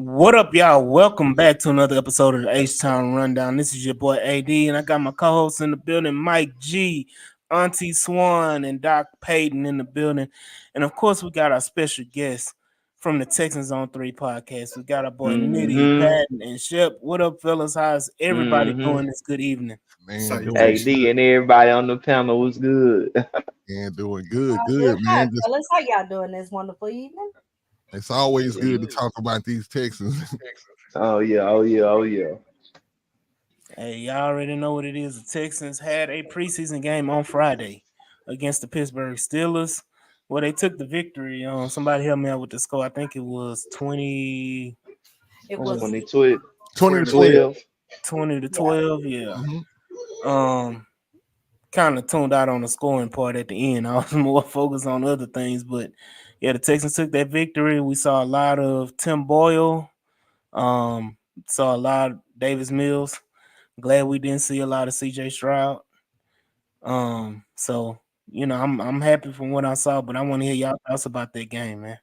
What up, y'all? Welcome back to another episode of the H-Town Rundown. This is your boy AD, and I got my co-hosts in the building, Mike G, Auntie Swan, and Doc Payton in the building. And of course, we got our special guest from the Texans on 3 podcast. We got our boy Nitty, Mm-hmm. Patton, and Shep. What up, fellas? How's everybody Mm-hmm. doing this good evening? Man, doing AD and everybody on the panel was good. man, doing good, Good night, man. Just fellas. How y'all doing this wonderful evening? it's always Yeah. good to talk about these Texans. Oh yeah, oh yeah, oh yeah. Hey, y'all already know what it is. The Texans had a preseason game on Friday against the Pittsburgh Steelers, where they took the victory. Somebody help me out with the score. I think it was 20. It What was was 2012. 20 to 12. 20 to yeah. 12, yeah. Mm-hmm. Kind of tuned out on the scoring part at the end. I was more focused on other things, but yeah, the Texans took that victory. We saw a lot of Tim Boyle. Saw a lot of Davis Mills. Glad we didn't see a lot of CJ Stroud. So I'm happy from what I saw, but I want to hear y'all thoughts about that game, man.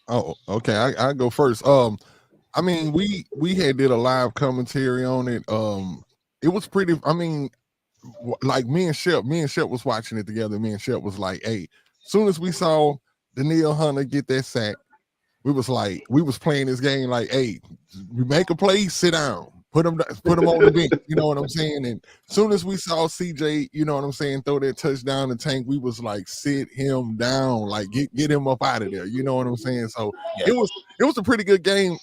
Oh, okay. I go first. I mean, we had did a live commentary on it. It was pretty. I mean, like me and Shep was watching it together. Me and Shep was like, "Hey, soon as we saw Danielle Hunter get that sack, we was playing this game like, hey, we make a play, sit down, put them on the bench, you know what I'm saying? And soon as we saw CJ, you know what I'm saying, throw that touchdown to Tank, we was like, sit him down, like get him up out of there, you know what I'm saying? So Yeah. it was a pretty good game,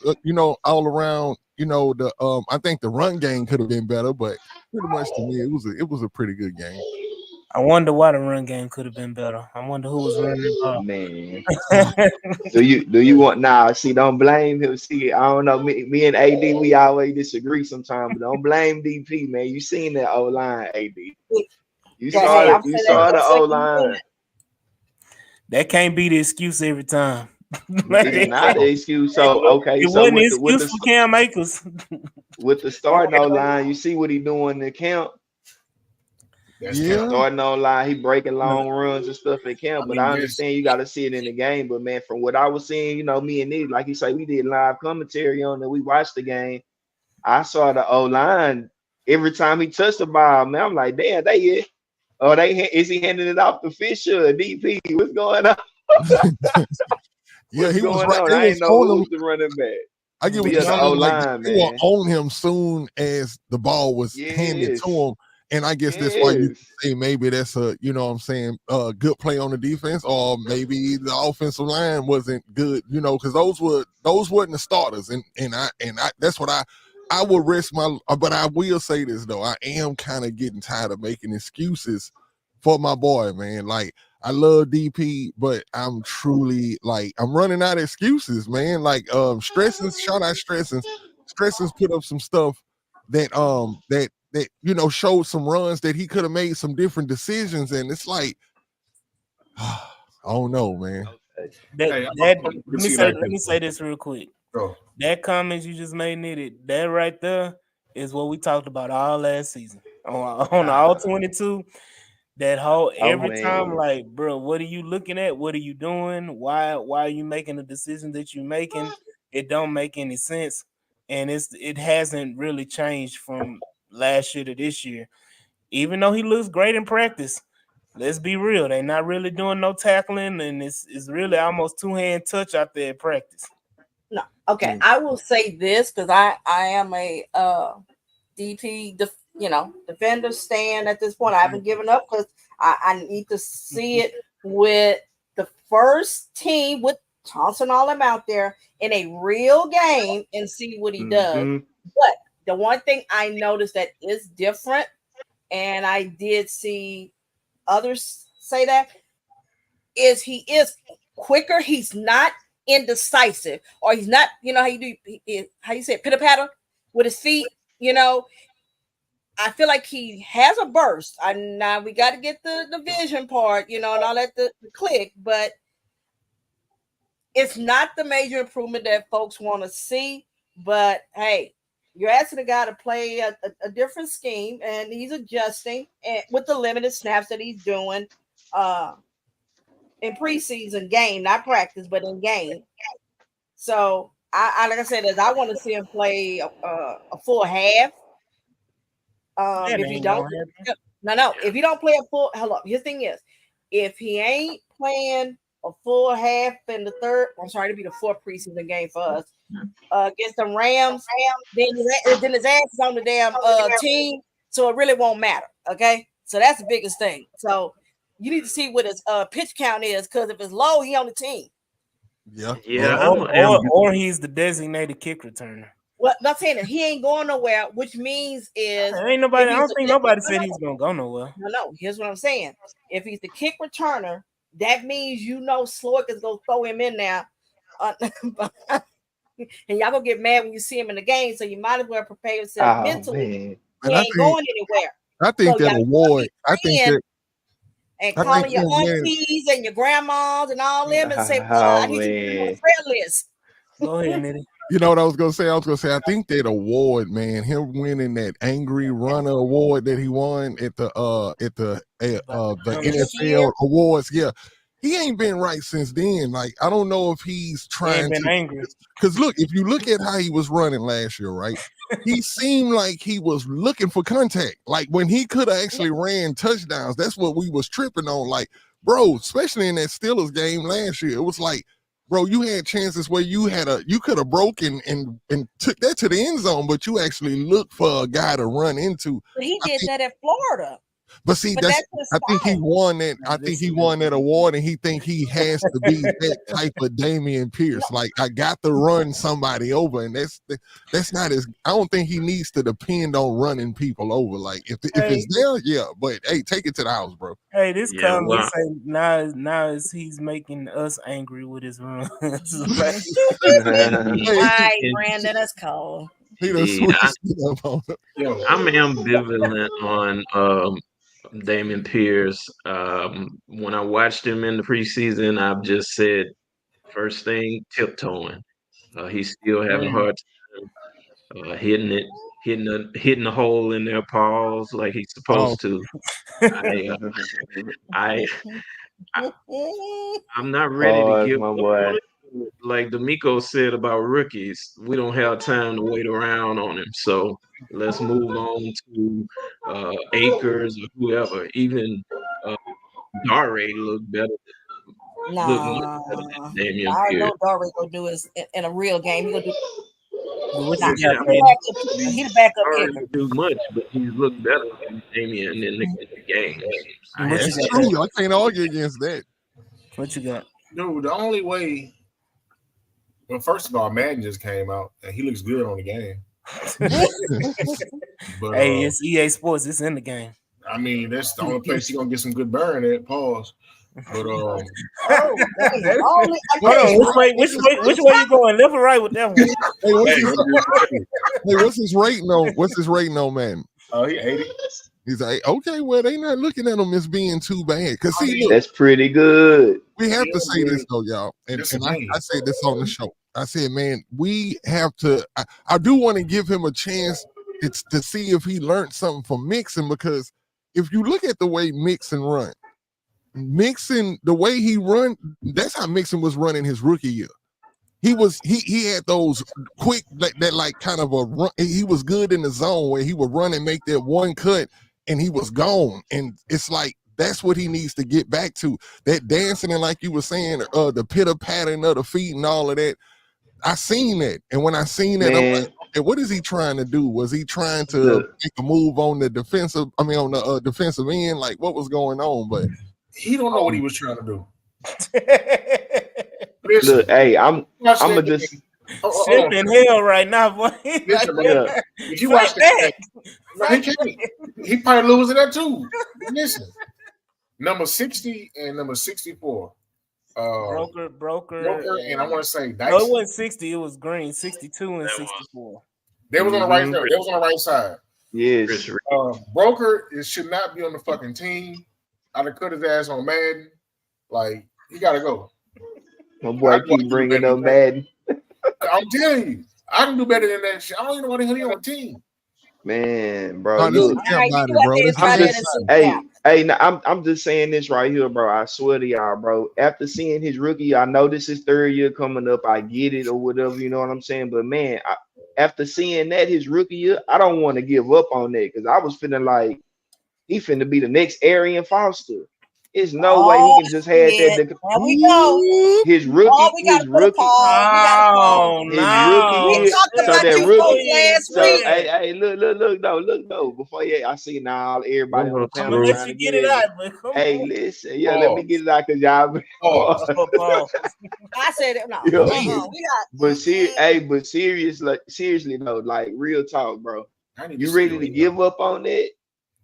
all around. The I think the run game could have been better, but pretty much to me, it was a pretty good game. I wonder why the run game could have been better. I wonder who was running the ball. Man. Do you want see, don't blame him. See, I don't know. Me and AD, we always disagree sometimes, but don't blame DP, man. You seen that O line, AD. You Yeah, saw hey, it, I'm you saying saw that the O line. That can't be the excuse every time. It's not an excuse. So okay, It so wasn't an with excuse for Cam Akers. with the starting O line, you see what he doing in the camp. Yeah, Starting on line, he breaking long runs and stuff in camp. But I understand you got to see it in the game. But man, from what I was seeing, me and Nick, like you say, we did live commentary on it. We watched the game. I saw the O line every time he touched the ball. Man, I'm like, damn, they it. Oh, is he handing it off to Fisher or DP? What's going on? yeah, What's he was going right. on? They I was ain't know on who him. was the running back. I get But what yeah, you're the saying. O Like line, they were man. on him soon as the ball was handed to Yes, him. And I guess that's why you yes. say maybe that's a, what I'm saying, good play on the defense, or maybe the offensive line wasn't good, because those weren't the starters. And I that's what I will rest my, but I will say this though, I am kind of getting tired of making excuses for my boy, man. Like I love DP, but I'm truly like I'm running out of excuses, man. Like Stressings, shout out Stressings put up some stuff that showed some runs that he could have made some different decisions, and it's like I don't know, man. Let me say this real quick. That comment you just made, Nitty, that right there is what we talked about all last season on all 22. That whole Oh every time, man. like, bro, what are you looking at? What are you doing? Why are you making the decision that you're making? It don't make any sense, and it hasn't really changed from last year to this year. Even though he looks great in practice, let's be real, they're not really doing no tackling, and it's really almost two-hand touch out there at practice. no. Okay, I will say this because I am a DP defender stand at this point. I haven't given up because I need to see it with the first team with tossing all them out there in a real game and see what he does. Mhm. But the one thing I noticed that is different, and I did see others say that, is he is quicker. He's not indecisive, or he's not, how you do, how you say it, pitter patter with his feet, I feel like he has a burst. Now we got to get the vision part, and all that the click, but it's not the major improvement that folks want to see. But hey, you're asking a guy to play a different scheme, and he's adjusting and with the limited snaps that he's doing in preseason game, not practice, but in game. So I like I said, as I want to see him play a full half. That If you ain't don't, gonna happen. no, if you don't play a full, hello. His thing is, if he ain't playing a full half in the third, I'm sorry to be the fourth preseason game for us against the Rams, then his ass is on the damn team, so it really won't matter. Okay, so that's the biggest thing. So you need to see what his pitch count is, because if it's low, he on the team. Yeah. Yeah. Or he's the designated kick returner. Well, not saying that he ain't going nowhere, which means is Ain't nobody. I don't think nobody said he's gonna go nowhere. No. Here's what I'm saying: if he's the kick returner, that means Slowick is gonna throw him in there, and y'all gonna get mad when you see him in the game. So you might as well prepare yourself Oh mentally. man. He ain't going anywhere. I think So that award. and I calling think your that man. aunties and your grandmas and all them and say, I Oh need you to be on the man. prayer list. Go ahead, Nitty. You know what I was gonna say? I think that award, man, him winning that Angry Runner award that he won at the NFL awards. Yeah, he ain't been right since then. Like, I don't know if he's He ain't trying been to. angry. Because look, if you look at how he was running last year, right? He seemed like he was looking for contact. Like when he could have actually ran touchdowns, that's what we was tripping on. Like, bro, especially in that Steelers game last year, it was like, bro, you had chances where you could have broken and took that to the end zone, but you actually looked for a guy to run into. But he did that at Florida. But see, I think he won that. I think he won that award, and he think he has to be that type of Damian Pierce. Like, I got to run somebody over, and that's not his. I don't think he needs to depend on running people over. Like, if it's there, yeah. But hey, take it to the house, bro. Hey, this comment say now is he's making us angry with his runs. Right, Brandon, that's cold. He done switched it up on him. I'm ambivalent on Damian Pierce. When I watched him in the preseason, I've just said first thing tiptoeing. He's still having a hard time hitting the hole in their paws like he's supposed to. I I'm not ready to Pause, give my up boy. on it. Like D'Amico said about rookies, we don't have time to wait around on him. So let's move on to Akers or whoever. Even Dare looked better. Looked much better than Damian I Pierce. know Darwin gonna do is in a real game. He gonna do. What Nah, you got, he the backup Dare kicker. didn't do much, but he's looked better than Damian in the games. I What had you to got? True, I can't argue against that. What you got? Dude, the only way. Well, first of all, Madden just came out and he looks good on the game. But Hey, it's EA Sports. It's in the game. I mean, that's the only place he's gonna get some good burn at. Pause. But Oh, Hold on, which way you going? Left or right with that one? Hey, what's his rating on? What's his rating on, man? Oh, he 80. He's like, okay, well, they not looking at him as being too bad. Cause see, look, That's pretty good. we have to say this though, y'all. And I said this on the show. I said, man, we have to. I do want to give him a chance. It's to see if he learned something from Mixon, because if you look at the way Mixon run, Mixon, the way he run, that's how Mixon was running his rookie year. He had those quick that like kind of a run. He was good in the zone where he would run and make that one cut and he was gone. And it's like that's what he needs to get back to. That dancing and, like you were saying, the pitter pattern of the feet and all of that. I seen that, and when I seen that, I'm like, okay, what is he trying to do? Was he trying to make a move on the defensive? I mean, on the defensive end, like what was going on? But he don't know what he was trying to do. Listen, look, hey, I'm gonna just shit in hell right now, boy. Listen, if you watch that, no, he can't. He probably losing that too. Listen, number 60 and number 64. Broker, and I want to say no, it wasn't 60. It was Green, 62 and 64. They was on the right side. They was on the right side. Yes. Broker should not be on the fucking team. I'd have cut his ass on Madden. Like, he got to go. My boy keep bringing up Madden. I'm telling you, I can do better than that shit. I don't even know what the hell he on the team. Man, bro, No, this is look. All camp right, you body, go out bro. there and This is I'm try that camp and just, see body. what hey, happens. hey, no, I'm just saying this right here, bro. I swear to y'all, bro. After seeing his rookie, I know this is third year coming up. I get it or whatever, you know what I'm saying. But man, after seeing that his rookie year, I don't want to give up on that because I was feeling like he finna be the next Arian Foster. There's no way he Oh can just have that. shit. There we go. Ooh, His Oh, rookie, we gotta his put a rookie, pause. We gotta pause. Oh his rookie We no! year. talked So about that Steph, you before rookie. folks you even last say So week. hey, that, hey, look, no, look, no. Before I see now everybody on the I'm panel gonna let trying you to get get it at me. out, but come Hey, on. listen, yeah, let me Pause. get it out because y'all. Pause. Pause. I said it. No. Yeah, man. We got. but seriously though, like real talk, bro. I need to You see ready your to email. give up on that?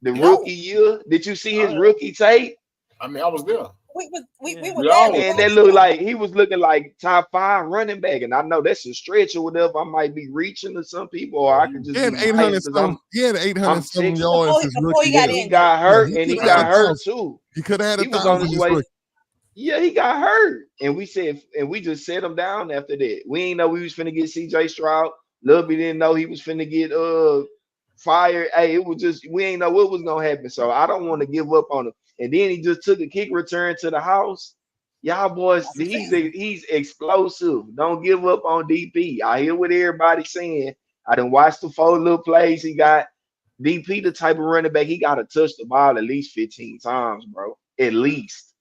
The No. rookie year? Did you see his I, rookie tape? I mean, I was there. We were We there. all We was Man, there. that looked like he was looking like top 5 running back. And I know that's a stretch or whatever. I might be reaching to some people, or Yeah, I could he, He just had be eight biased hundred because some. He had 800 I'm some Texas. yards his before rookie he got year. He got injured. Yeah, hurt he and could he have had got a hurt thousand. too. He could have had a He was on thousand his this way. rookie. Yeah, he got hurt. And we said, and we just set him down after that. We ain't know we was finna get CJ Stroud. Lil B didn't know he was finna get fired. Hey, it was just we ain't know what was gonna happen. So I don't want to give up on him. And then he just took a kick return to the house. Y'all boys, That's a fact. he's explosive. Don't give up on DP. I hear what everybody's saying. I done watched the 4 little plays he got. DP, the type of running back, he gotta touch the ball at least 15 times, bro. At least.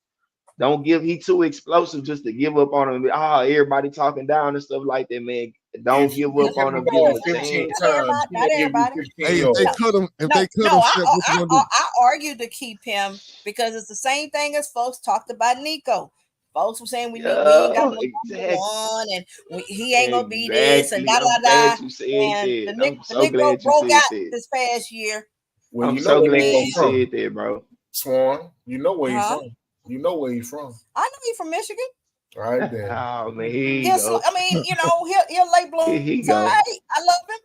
Don't give he too explosive just to give up on him. Ah, everybody talking down and stuff like that, man. Don't if you give catch up him on the him. Give him ball a No, 15 chance. not times, everybody. he Not gonna give you everybody. 15 Hey, if they No, yards. cut him, if no, they cut no. him, Shep, what you gonna do? I argued to keep him because it's the same thing as folks talked about Nico. Folks were saying we ain't got Yeah, no number exactly. one, and he ain't gonna be this and Exactly. da da I'm da. glad you said And that. I'm the so Negro glad you broke said out that. this past year. Well, I'm you know so where glad Nico you And from, said that, bro. Swan. You know where he huh? from. You know where he from. I know he's from Michigan. All right, then. Oh man, here you He'll, go. I mean, he'll lay Here blow. he So go. hey, I love him.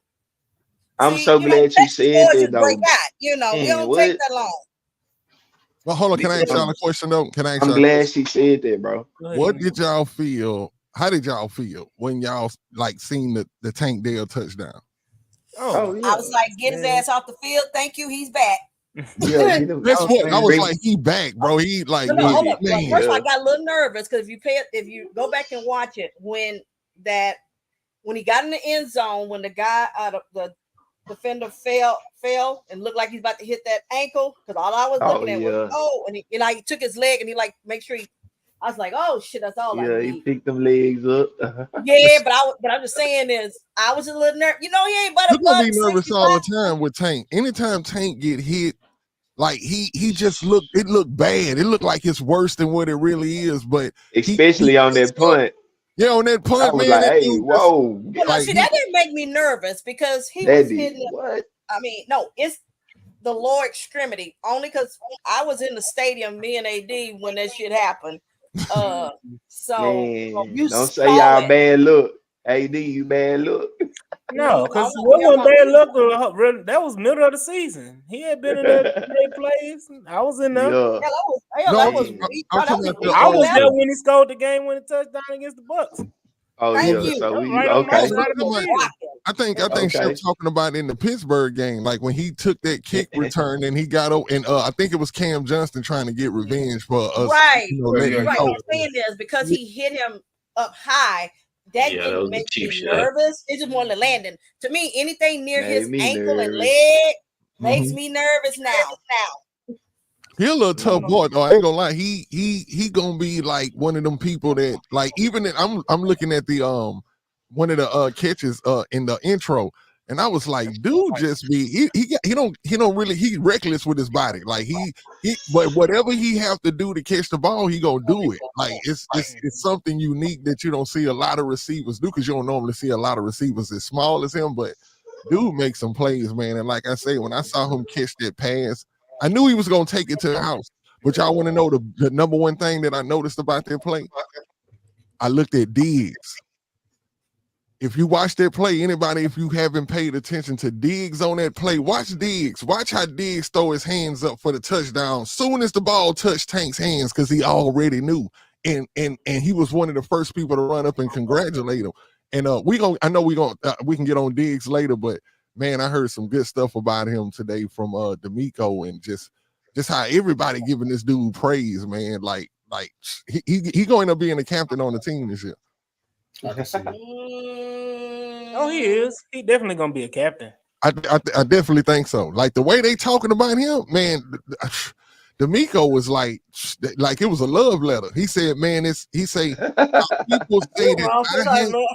I'm See, so glad you Texas said boys that just break though. out. We Man, don't take what? that long. Well, hold on. Can I ask Nico, y'all a question though? Can I ask I'm y'all a glad question? she said that, bro. Go What ahead. did y'all feel? How did y'all feel when y'all like seen the Tank Dell touchdown? Oh, Oh I yeah. was like, get his man. ass off the field. Thank you. He's back. Yeah, get him. That's what I was Man. like. He back, bro. He like No, what hold Yeah, up. Well, man? first of all, I yeah. got a little nervous because if you go back and watch it, that when he got in the end zone, when the guy the defender fell and looked like he's about to hit that ankle, because all I was Oh looking at was yeah. and he took his leg and he like make sure I was like, oh shit, that's all I Yeah, he need. picked them legs up. Yeah, but I'm just saying is I was a little nervous. He ain't but You're a gonna buck be nervous 65. all the time with Tank. Anytime Tank get hit, like he just looked bad. It looked like it's worse than what it really is. But he Especially on gets that up. punt. Yeah, on that I punt, was man, like, that hey, dude just whoa. Well, no, like see, he that didn't make me nervous because he That was did. hitting. What? I mean, no, it's the lower extremity only because I was in the stadium, me and AD, when that shit happened. So Man, you don't say saw y'all it. bad look. AD, you bad look. No, No, because I'm what talking wasn't about bad luck. That was middle of the season. He had been in there made plays. I was in there. Yeah, no. that was man. week. I'm That talking was about a the week I or was less. there when he scored the game winning touchdown against the Bucks. Oh no, Thank yeah. but you. So That was we right on my no, okay. but I'm side of talking the about. field. I think Shep Okay. talking about in the Pittsburgh game, like when he took that kick return and he got over, and I think it was Cam Johnston trying to get revenge for us, Right, well, letting yeah, him right. he go. What I'm saying is because he hit him up high, that Yeah, that didn't was a make cheap me shot. nervous. It just wanted to landing. To me, anything near Made his me ankle and nervous. leg makes Mm-hmm. me nervous now. He a little tough Mm. boy though. I ain't gonna lie. He gonna be like one of them people that like even I'm looking at the one of the catches in the intro, and I was like, dude, just be he don't really he reckless with his body. Like he but whatever he have to do to catch the ball, he gonna do it. Like it's something unique that you don't see a lot of receivers do because you don't normally see a lot of receivers as small as him, but dude makes some plays, man. And like I say, when I saw him catch that pass. I knew he was going to take it to the house. But y'all want to know the number one thing that I noticed about that play? I looked at Diggs. If you watch that play, anybody, if you haven't paid attention to Diggs on that play, watch Diggs. Watch how Diggs throw his hands up for the touchdown. Soon as the ball touched Tank's hands, because he already knew. And he was one of the first people to run up and congratulate him. And I know we can get on Diggs later, but man, I heard some good stuff about him today from D'Amico, and just how everybody giving this dude praise, man. Like he going to being a captain on the team this year. I can see it. Oh, he is. He definitely gonna be a captain. I definitely think so. Like the way they talking about him, man. D'Amico was like it was a love letter. He said, man, he say people say that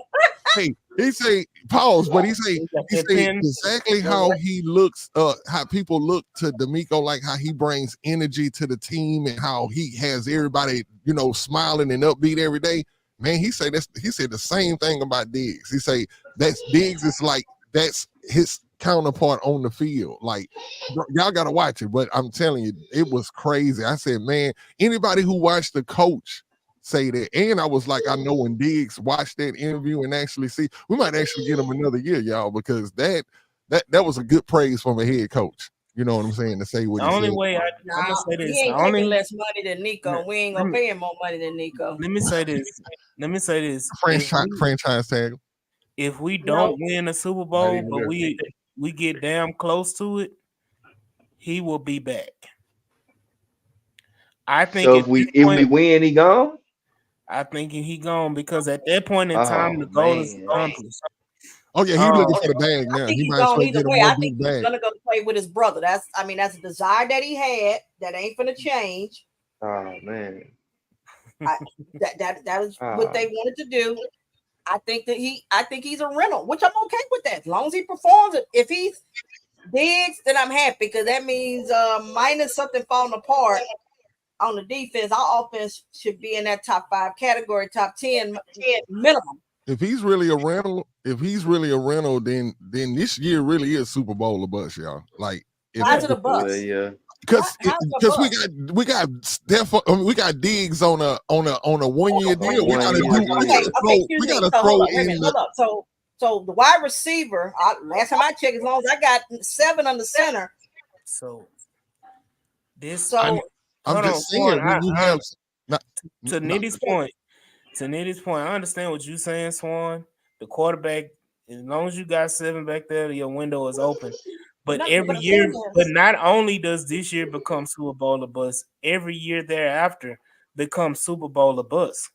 hey, he say pause, but he say exactly how he looks, how people look to D'Amico, like how he brings energy to the team and how he has everybody, smiling and upbeat every day. Man, he said the same thing about Diggs. He say that's Diggs is like that's his counterpart on the field. Like y'all gotta watch it, but I'm telling you, it was crazy. I said, man, anybody who watched the coach say that, and I was like, I know when Diggs watched that interview and actually see, we might actually get him another year, y'all, because that was a good praise from a head coach. You know what I'm saying? To say what the he only said. way I'm gonna say this, he ain't taking less money than Nico. We ain't gonna pay him more money than Nico. Let me say this. Franchise tag. If we don't win a Super Bowl, but we get damn close to it, he will be back. I think so if we win, he gone. I think he gone because at that point in time, the goal is accomplished. Oh yeah, he's looking for the bag now. I think he he's might as gone well either get a way. more I think big he's bag. gonna go play with his brother. That's a desire that he had that ain't gonna change. Oh man, that was what they wanted to do. I think he's a rental, which I'm okay with that as long as he performs. If he's Diggs, then I'm happy because that means minus something falling apart on the defense. Our offense should be in that top 5 category, top 10 minimum. If he's really a rental, then this year really is Super Bowl or bust, y'all. Like how's it a bust? Well, yeah. Because we got we got Diggs on a 1 year deal. We gotta throw in. So the wide receiver. Last time I checked, as long as I got 7 on the center. So this. So I'm just saying when you have to Nitty's point. To Nitty's point, I understand what you're saying, Swan. The quarterback, as long as you got 7 back there, your window is open. But every year, but not only does this year become Super Bowl or bust, every year thereafter becomes Super Bowl or bust.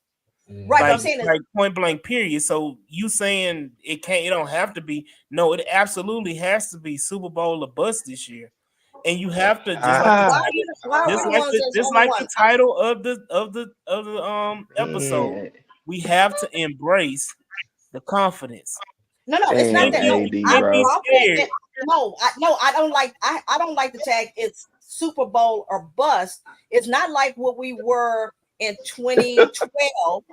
Right, I'm saying like point blank period. So you saying it don't have to be? No, it absolutely has to be Super Bowl or bust this year. And you have to just like the title of the episode, we have to embrace the confidence. No, it's not that. I don't like. I don't like the tag. It's Super Bowl or bust. It's not like what we were in 2012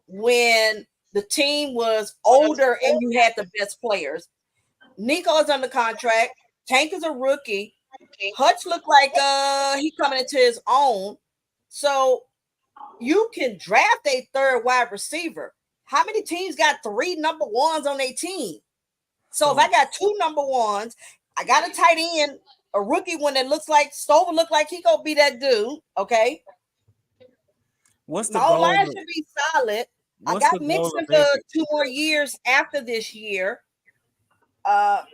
when the team was older and you had the best players. Nico is under contract. Tank is a rookie. Hutch looked like he coming into his own. So you can draft a 3rd wide receiver. How many teams got 3 number 1s on their team? So if I got 2 number 1s, I got a tight end, a rookie one that looks like Stover look like he gonna be that dude. Okay. What's the goal? Line should be solid. I got Mixon for 2 more years after this year.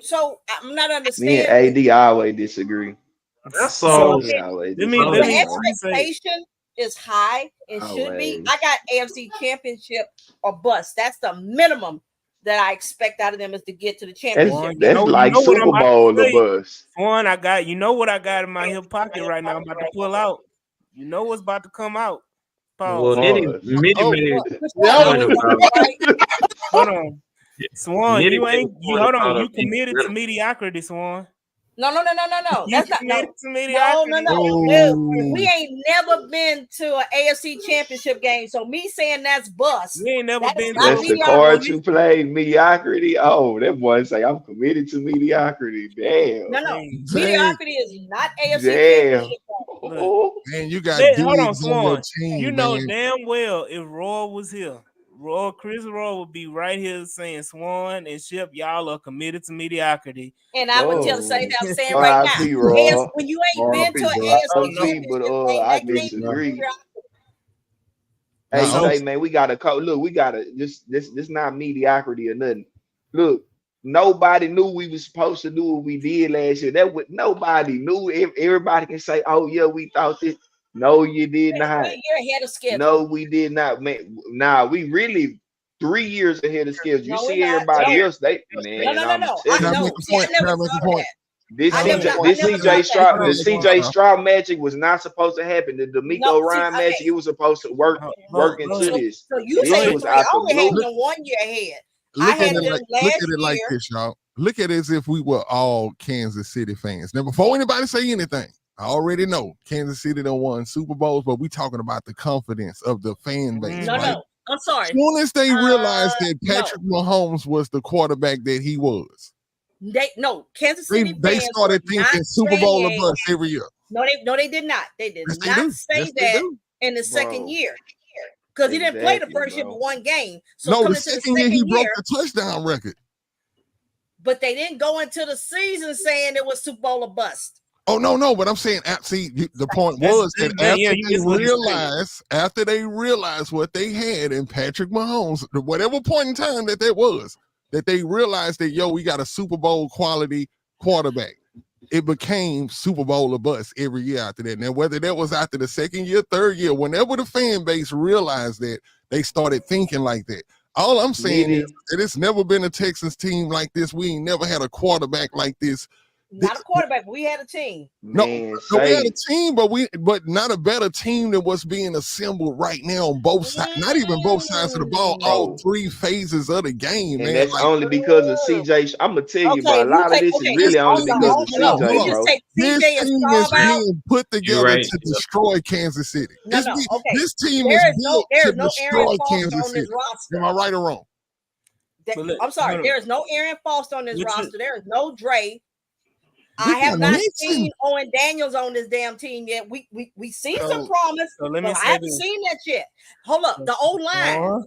So I'm not understanding. Me and AD always disagree. That's all. The expectation is high. It should be. I got AFC Championship or bust. That's the minimum that I expect out of them is to get to the championship. That's like Super Bowl or bust. One, I got what I got in my hip pocket right now. I'm about to pull out. You know what's about to come out. Well, Nitty hold on. Swan, hold on. You committed to mediocrity, Swan. No. That's not no. We ain't never been to an AFC Championship game, so me saying that's bust. We ain't never been. That's the card you play, mediocrity. Oh, that boy say I'm committed to mediocrity. Damn. No. Mediocrity is not AFC Championship. Look, man, you got hold on, Swan. You know damn well if Roy was here. Chris Roy would be right here saying Swan and Ship, y'all are committed to mediocrity. And I would tell say that I'm saying right now. When you ain't been to an AFC but I disagree. Hey, man, we gotta look. We gotta this not mediocrity or nothing. Look, nobody knew we was supposed to do what we did last year. That what nobody knew. Everybody can say, "Oh yeah, we thought this." No, you did not. You're ahead of No, schedule. we did not. Man, nah, we really 3 years ahead of schedule. You No, we're see not. everybody No, else, they no, man, no, no, I'm no. Can telling I you. make No. a See, I point? Can never I make a saw point? that. This I Hold on, never, CJ, I this never CJ saw that. Stroud, hold the on, CJ Stroud. Stroud magic was not supposed to happen. The No, D'Amico see, Ryan magic, okay. it was supposed to work Go into ahead. So, this. so you Go This saying ahead. was three? I out the only had blue. them 1 year ahead. I Look at had it them like last year. this, y'all. Look at it as if we were all Kansas City fans. Now, before anybody say anything, I already know Kansas City done won Super Bowls, but we talking about the confidence of the fan base, No, right? no. I'm sorry. Soon as they realized that No. Patrick Mahomes was the quarterback that he was, Kansas they City they fans were started not thinking Super Bowl or saying bust every year. no, they did not. They did Yes, they not do. Yes, say they that do. in the second Bro, year because he didn't play the exactly, first year but bro. one game. So No, the coming into the second year he second broke year, the touchdown record. but they didn't go into the season saying it was Super Bowl or bust. Oh no, but I'm saying, see, the point That's was that yeah, that's what he said. after they realized what they had in Patrick Mahomes, whatever point in time that was, that they realized that we got a Super Bowl quality quarterback. It became Super Bowl or bust every year after that. Now, whether that was after the second year, third year, whenever the fan base realized that, they started thinking like that. All I'm saying is Nitty, that it's never been a Texans team like this. We ain't never had a quarterback like this. Not a quarterback, but we had a team. No, man, no, we had a say team, but not a better team than what's being assembled right now on both sides. Not even both sides of the ball, all bro. three phases of the game, And man. that's Like only because of CJ. I'm gonna tell you, Okay, bro. A if you lot of take this is okay, this really only the team is because whole of built. no, Hold CJ, you on, just bro. take this CJ and team is Staub out. being put You're together right. to destroy Kansas City. No, no, okay. This team is built There to is no Aaron destroy Foster Kansas on this City. Am roster. I right or wrong? But look, I'm sorry, hold on. there is no Aaron Foster on this Which is, roster. There is no Dre. We I got have not Mixon. seen Owen Daniels on this damn team yet. We see some so promise, so let me but I say haven't this. seen that yet. Hold up, the O line.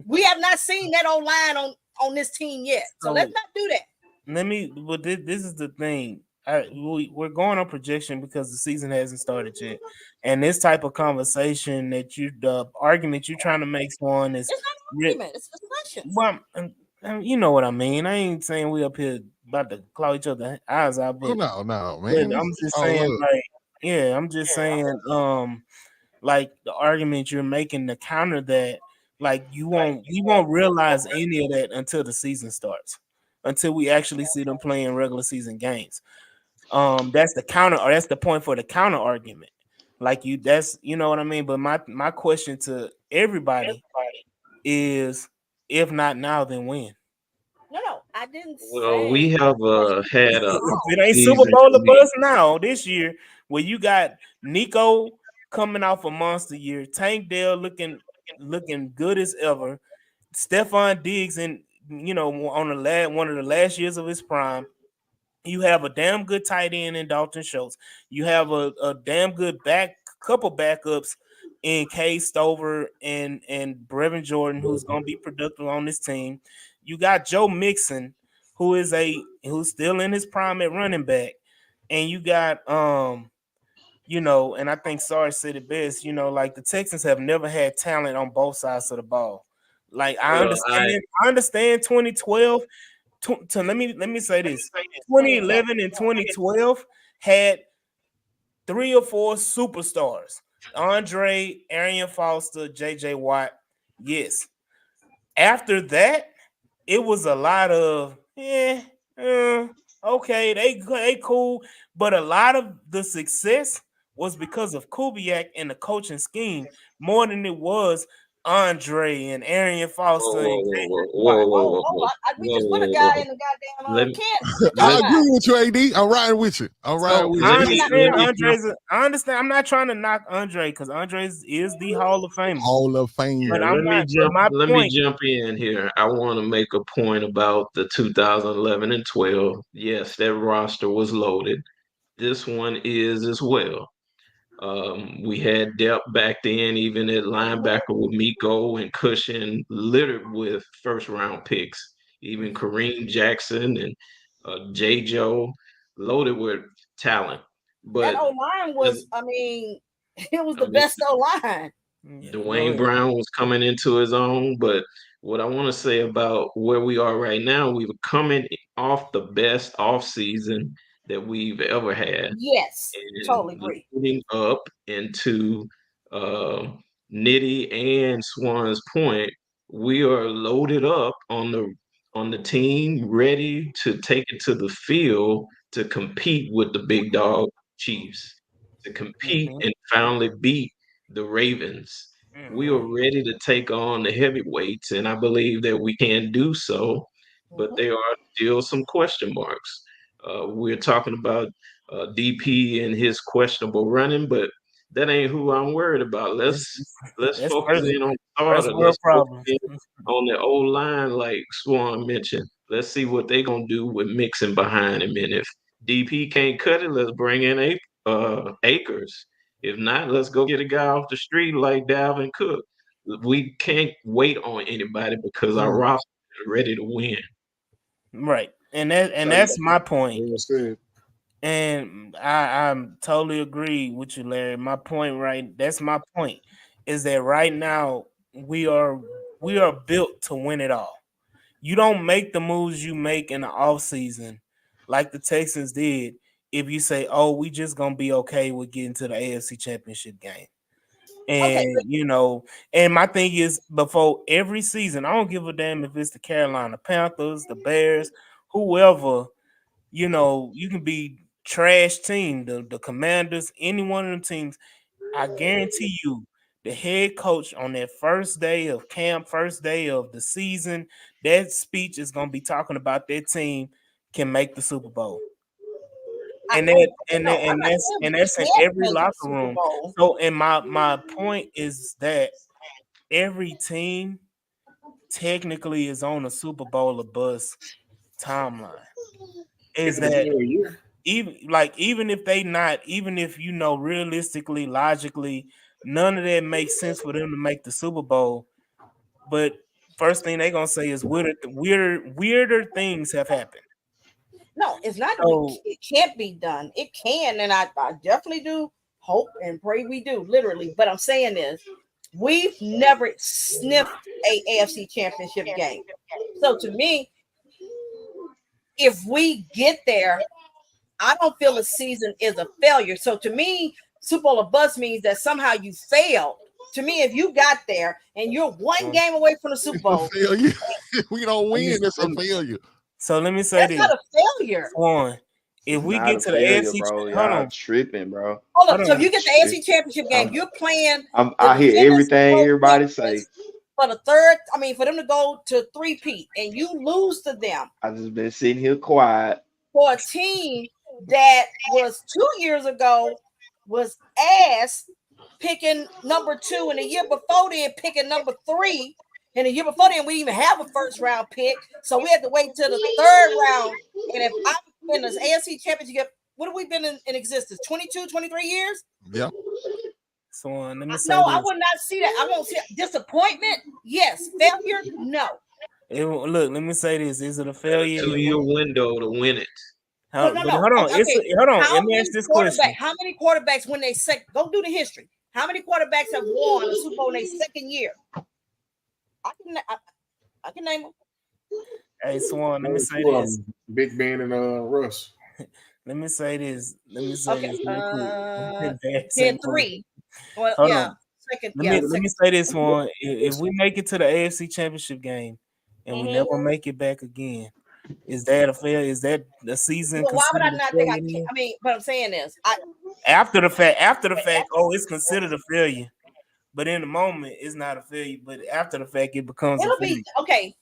We have not seen that O line on this team yet. So let's So not do that. let me. But this is the thing. We're going on projection because the season hasn't started yet, and this type of conversation the argument you're trying to make one is, It's not an argument. It's discussions. well, you know what I mean. I ain't saying we up here about to claw each other eyes out, Oh but no, but man. I'm just Oh saying, look. like, yeah, I'm just saying, like the argument you're making to counter that, like we won't realize any of that until the season starts, until we actually see them playing regular season games. That's the counter, or that's the point for the counter argument. Like that's you know what I mean. But my question to everybody is, if not now, then when? No, I didn't Well, say we have had a If no. it ain't Super season. Bowl or bust now this year, where you got Nico coming off a monster year, Tank Dell looking good as ever, Stephon Diggs and on the one of the last years of his prime. You have a damn good tight end in Dalton Schultz. You have a damn good couple backups in Kay Stover and Brevin Jordan, who's gonna be productive on this team. You got Joe Mixon, who's still in his prime at running back, and you got and I think Sarge said it best. Like the Texans have never had talent on both sides of the ball. Like Well, I understand 2012 let me say this. 2011 and 2012 had 3 or 4 superstars. Andre, Arian Foster, JJ Watt. Yes. After that, it was a lot of okay, they cool, but a lot of the success was because of Kubiak and the coaching scheme more than it was Andre and Arian whoa, Foster whoa, and whoa, JJ whoa, Watt. whoa, whoa, Oh, whoa, oh, whoa, we whoa, just put a whoa, guy whoa. in the goddamn Let Kansas. What you I talking let about? agree with you, AD. I'm riding with you. I'm riding So with I let you. me understand let me jump. I understand. I'm not trying to knock Andre because Andre is the Hall of Famer. Hall of Fame. But Yeah, I'm not. But my let me point. jump in here. I want to make a point about the 2011 and 12. Yes, that roster was loaded. This one is as well. We had depth back then, even at linebacker with Miko and Cushion, littered with first round picks. Even Kareem Jackson and J. Joe, loaded with talent. That But O line as- was, I mean, it was I the mean, best O line. Yeah, go Dwayne ahead. Brown was coming into his own, but what I want to say about where we are right now, we were coming off the best off season that we've ever had, Yes, totally and agree. leading up into uh, Nitty and Swan's point, we are loaded up on the team, ready to take it to the field to compete with the big dog Chiefs, to compete Mm-hmm. and finally beat the Ravens. We are Mm-hmm. ready to take on the heavyweights, and I believe that we can do so, but Mhm. there are still some question marks. We're talking about DP and his questionable running, but that ain't who I'm worried about. That's, Let's that's focus first, in on the first starter. world Let's focus problems. in on the old line, like Swan mentioned. Let's see what they gonna do with mixing behind him. And if DP can't cut it, let's bring in Akers. If not, let's go get a guy off the street like Dalvin Cook. We can't wait on anybody because our Mm. roster is ready to win. Right. And So that's my point. well said. And I'm totally agree with you, Larry. My point, right? That's my point. Is that right now we are we are built to win it all. You don't make the moves you make in the off season like the Texans did if you say, "Oh, we just gonna be okay with getting to the AFC Championship game." Okay, And and my thing is, before every season, I don't give a damn if it's the Carolina Panthers, the Bears, whoever. You can be trash team, the Commanders, any one of them teams. I guarantee you, the head coach on that first day of camp, first day of the season, that speech is gonna be talking about that team can make the Super Bowl, and that okay, no, I'm not saying we and that's in can't every make the locker Super room. Bowl. So, and my point is that every team technically is on a Super Bowl or bust timeline. At Is the that beginning of the year. even if they not, even if realistically, logically, none of that makes sense for them to make the Super Bowl. But first thing they gonna say is weirder things have happened. No, it's not that So it can't be done. It can, and I definitely do hope and pray we do, literally. But I'm saying is, we've never sniffed a AFC Championship game. So to me, if we get there, I don't feel the season is a failure. So to me, Super Bowl or bust means that somehow you failed. To me, if you got there and you're one game away from the Super It's a Bowl, failure. We don't let me, win. It's a let me failure. so let me say that's this, not a failure. Swan. If It's we not get a to the failure, AFC, bro. hold Y'all on, tripping, bro. Hold hold up. So if on. you get the AFC Championship game, I'm, you're playing the I hear defending Super everything Bowl everybody say. champions for the third. I mean, for them to go to three-peat and you lose to them I just been sitting here quiet. for a team that was 2 years ago was ass picking number two, and the year before then picking number three, and the year before then we didn't even have a first round pick, so we had to wait till the third round. And if I'm in this AFC Championship, what have we been in existence? 22, 23 years? Yeah. Swan, let me No, say I this. would not see that. I won't see disappointment. Yes, failure. No. Look, let me say this. Is it a Got a failure? 2 year window to win it. No, no, But no. hold on. Okay. Hold on. How Let me ask many this question. How many quarterbacks when they go do the history? How many quarterbacks have won a Super Bowl in their second year? I can name them. Hey, Swan, let me Only say two of this. them, Big Ben and Russ. Let me say this. Let me say Okay. this real quick. Then three. Well, Hold yeah. on. Second, Let yeah, me let me second. say this one. If we make it to the AFC Championship game and we Mm-hmm. never make it back again, is that a fail? Is that the season Well, why would I considered a not think I failure? can? Then? I mean, what I'm saying is, After the fact, oh, it's considered a failure. But in the moment, it's not a failure. But after the fact, it becomes a it'll failure. be okay.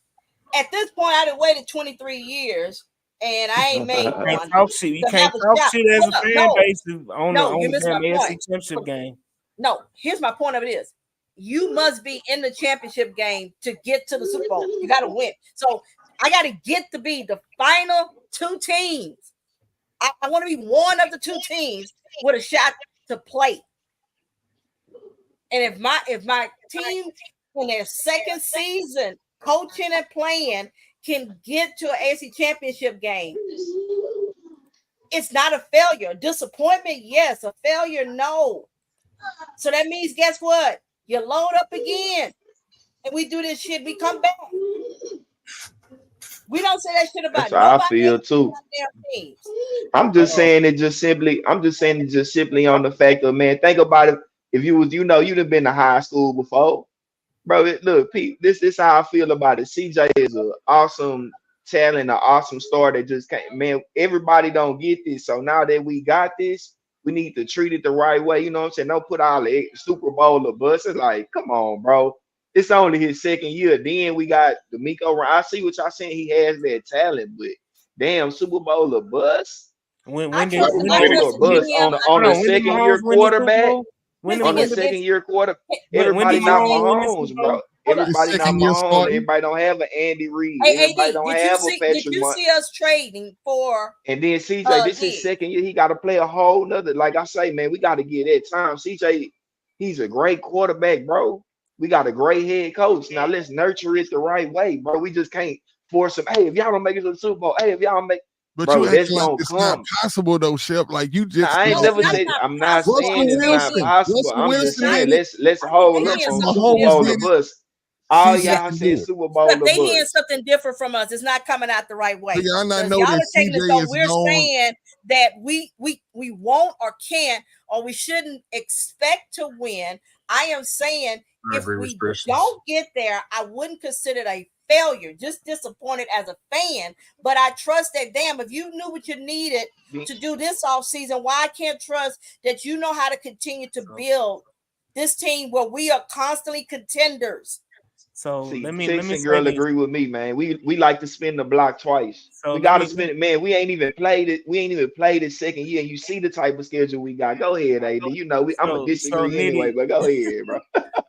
At this point, I'd have waited 23 years and I ain't made You can't one talk shit. You to can't have a talk shot. shit as a Hold up. fan No, base on no, you the missed damn my AFC point. Championship game. No, here's my point of it is you must be in the championship game to get to the Super Bowl. You got to win. So I got to get to be the final two teams. I want to be one of the two teams with a shot to play. And if my team in their second season coaching and playing can get to an AFC Championship game, it's not a failure. Disappointment, yes. A failure, no. So that means, guess what? You load up again and we do this shit, we come back. We don't say that shit about That's how I nobody feel else too. teams. I'm just saying it just simply. I'm just saying it just simply on the fact of, man, think about it. If you was, you'd have been to high school before. Bro, look, Pete, this is how I feel about it. CJ is an awesome talent, an awesome star that just can't, man, everybody don't get this. So now that we got this, we need to treat it the right way. You know what I'm saying? Don't put all the Super Bowl of bus. It's like, come on, bro. It's only his second year. Then we got D'Amico. I see what y'all saying. He has that talent, but damn, Super Bowl of bus. When I did trust Super I Bowl trust of the bus GM. on the when did second year Mahomes win the Super quarterback. Bowl? When His On thing the is second this. year quarter, when everybody did His not Mahomes thing. win the Super Mahomes, Bowl? bro. Hold up. His Everybody not second year Mahomes. starting. Everybody don't have an Andy Reid. Hey, Everybody AD, don't did you have a see? Did Patrick you Mahomes. see us trading for And then CJ, this is Ed? second year. He got to play a whole nother. Like I say, man, we got to get that time. CJ, he's a great quarterback, bro. We got a great head coach. Now let's nurture it the right way, bro. We just can't force him. Hey, if y'all don't make it to the Super Bowl, hey, if y'all don't make, But you bro, that's acting like gonna it's not come. possible though, Shep. Like you Now, just I ain't No, like it's never not said. not I'm not possible. Russell saying it's not Wilson. possible. Russell I'm just Wilson Not. saying did it. let's I think hold they up hearing on something Super Mahomes Bowl different. of did it. bus. All CJ Yeah, y'all can said do it. Super Bowl but of they hearing bus. something different from us. It's not coming out the right Do way. y'all not Because know y'all that are taking it CJ so is we're known? saying that we won't or can't or we shouldn't expect to win. I am saying if we don't get there, I wouldn't consider it a failure. Just disappointed as a fan. But I trust that, damn, if you knew what you needed to do this off season, why I can't trust that you know how to continue to build this team where we are constantly contenders. So See, let me Texan say girl this. agree with me, man. We like to spin the block twice. So We let gotta me spin it, man. We ain't even played it. We ain't even played it second year. And you see the type of schedule we got. Go ahead, AD. I'm gonna so disagree anyway, Nitty, but go ahead, bro.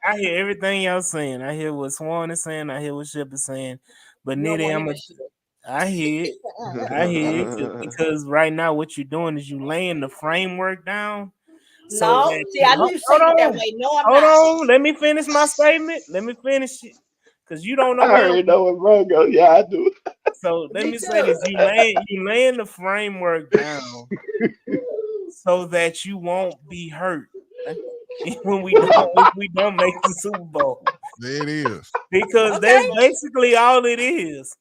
I hear everything y'all saying. I hear what Swan is saying. I hear what Ship is saying. But You don't Nitty, want to hear that shit. I hear it. I hear it because right now what you're doing is you laying the framework down. So No, that see, I knew you said it that way. No, I'm hold not. on. Let me finish my statement. Let me finish it. Because you don't know I where I'm already know where bro go. Yeah, I do. So let Me me say too. this: you laying the framework down so that you won't be hurt when we don't make the Super Bowl, There it is. because that's Okay. basically all it is.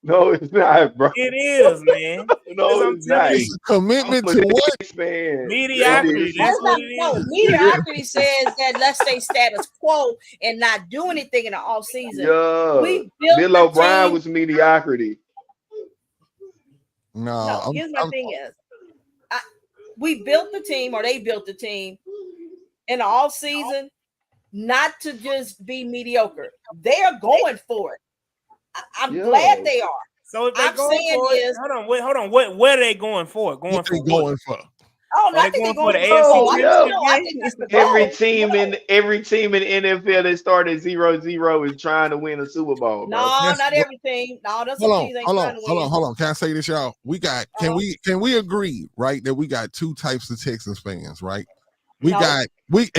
No, it's not, bro. It is, man. Because No, I'm it's telling not. It's you, a I'm commitment a to what? Knicks fan. That mediocrity. is That's That's what not it no is. mediocrity says that let's stay status quo and not do anything in the off season. yeah. We built Bill the O'Brien team. was mediocrity. No, No, here's my thing is we built the team or they built the team in the off season not to just be mediocre. They are going for it. I'm glad Yeah. they are. So if they I'm going saying for it, is, hold on. What are they going for? Going what they for what? going for? oh no, Are I they think they're going for going the for the Super AFC Bowl. Oh, yeah. I Championship think game? that's the goal. Every team in the NFL that started 0-0 is trying to win a Super Bowl, bro. No, That's not everything. No, there's some hold on, teams ain't hold on, trying to hold win. on, hold on. Can I say this, y'all? We got can we agree, right, that we got two types of Texans fans, right? We No. got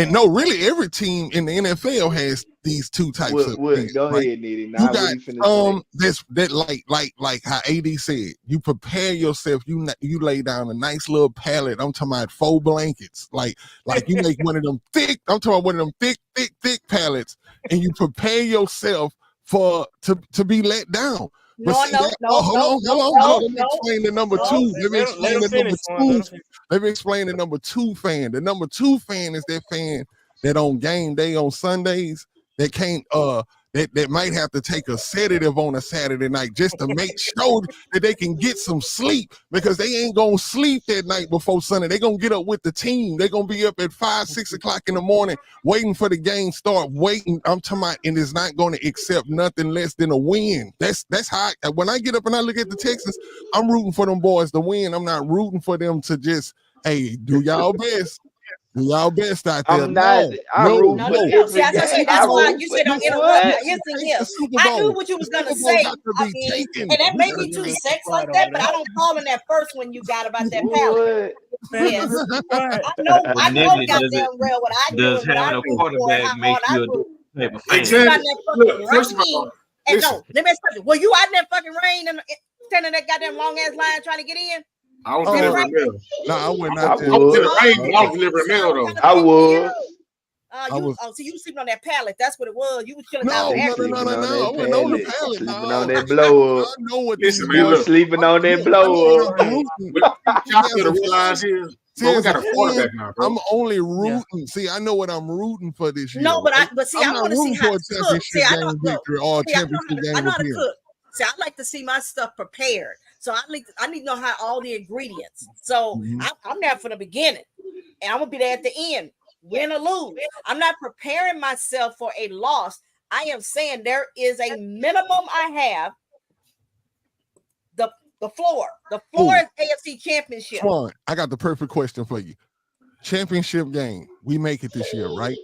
no, really every team in the NFL has these two types of What? fans, Go right? ahead, Nitty. You Now, what got he finna say? that like how AD said, you prepare yourself, you lay down a nice little pallet. I'm talking about 4 blankets, like you make one of them thick. I'm talking about one of them thick pallets, and you prepare yourself to be let down. But No, see no, that, no, hold no, on, no, hold on. no, Let me no, explain the number no. two. Let me Let explain him the number finish, Swan. Let two. him finish. Let me explain the number 2 fan. The number 2 fan is that fan that on game day on Sundays that can't that might have to take a sedative on a Saturday night just to make sure that they can get some sleep, because they ain't gonna sleep that night before Sunday. They're gonna get up with the team. They're gonna be up at 5-6 o'clock in the morning waiting for the game start, waiting. I'm talking about, and it's not gonna accept nothing less than a win. That's how when I get up and I look at the Texans, I'm rooting for them boys to win. I'm not rooting for them to just, hey, do y'all best. Do y'all best out there. I'm not. I root No, for no, No. no. See, every as I game. say, Super I that's why Bowl. root you for said don't You interrupt. what? Now, got here's to the thing take the here. Super I knew Bowl. what you The was gonna Super Bowl say. got to I be mean, taken. and that We may got be to too take sex like Quiet over that, but there. I don't call in that first one you got about that palate. What? Family, Yes, be quiet. But I know Nitty, goddamn well what I do does and what I having a root for and quarterback how make hard I you a root. different type of And fan? you out in Exactly. that fucking Look, first of rain. all, And listen, no, let me ask you, were you out in that fucking rain and standing that goddamn long ass line trying to get in? I was Been Oh, delivering raining. mail. no, I went I out there. I was in would. the rain, but I Okay, was delivering so mail what though. kind of I fan are would. you? So you sleeping on that pallet. That's what it was. You was chilling out No, the no, air. no, no, Sleeping no, on no. I that wasn't on the pallet. pallet. Sleeping No, on that blow up. I know what Listen, these man, You was look. sleeping on that I know blow what up. I'm rooting. Y'all See, got to realize here, see, bro, we as a got a fan, quarterback now, bro. I'm only rooting. See, I know what I'm rooting for this year. No, Right? but see, I'm I not want to see rooting how for a it's cooked. See, championship I know, game no, victory or a see, championship I game know how to appearance. cook. See, I like to see my stuff prepared. So I need to know how all the ingredients. So I'm there from the beginning, and I'm gonna be there at the end, win or lose. I'm not preparing myself for a loss. I am saying there is a minimum I have. The floor. The floor Ooh. is AFC Championship. Swan, I got the perfect question for you. Championship game, we make it this year, right?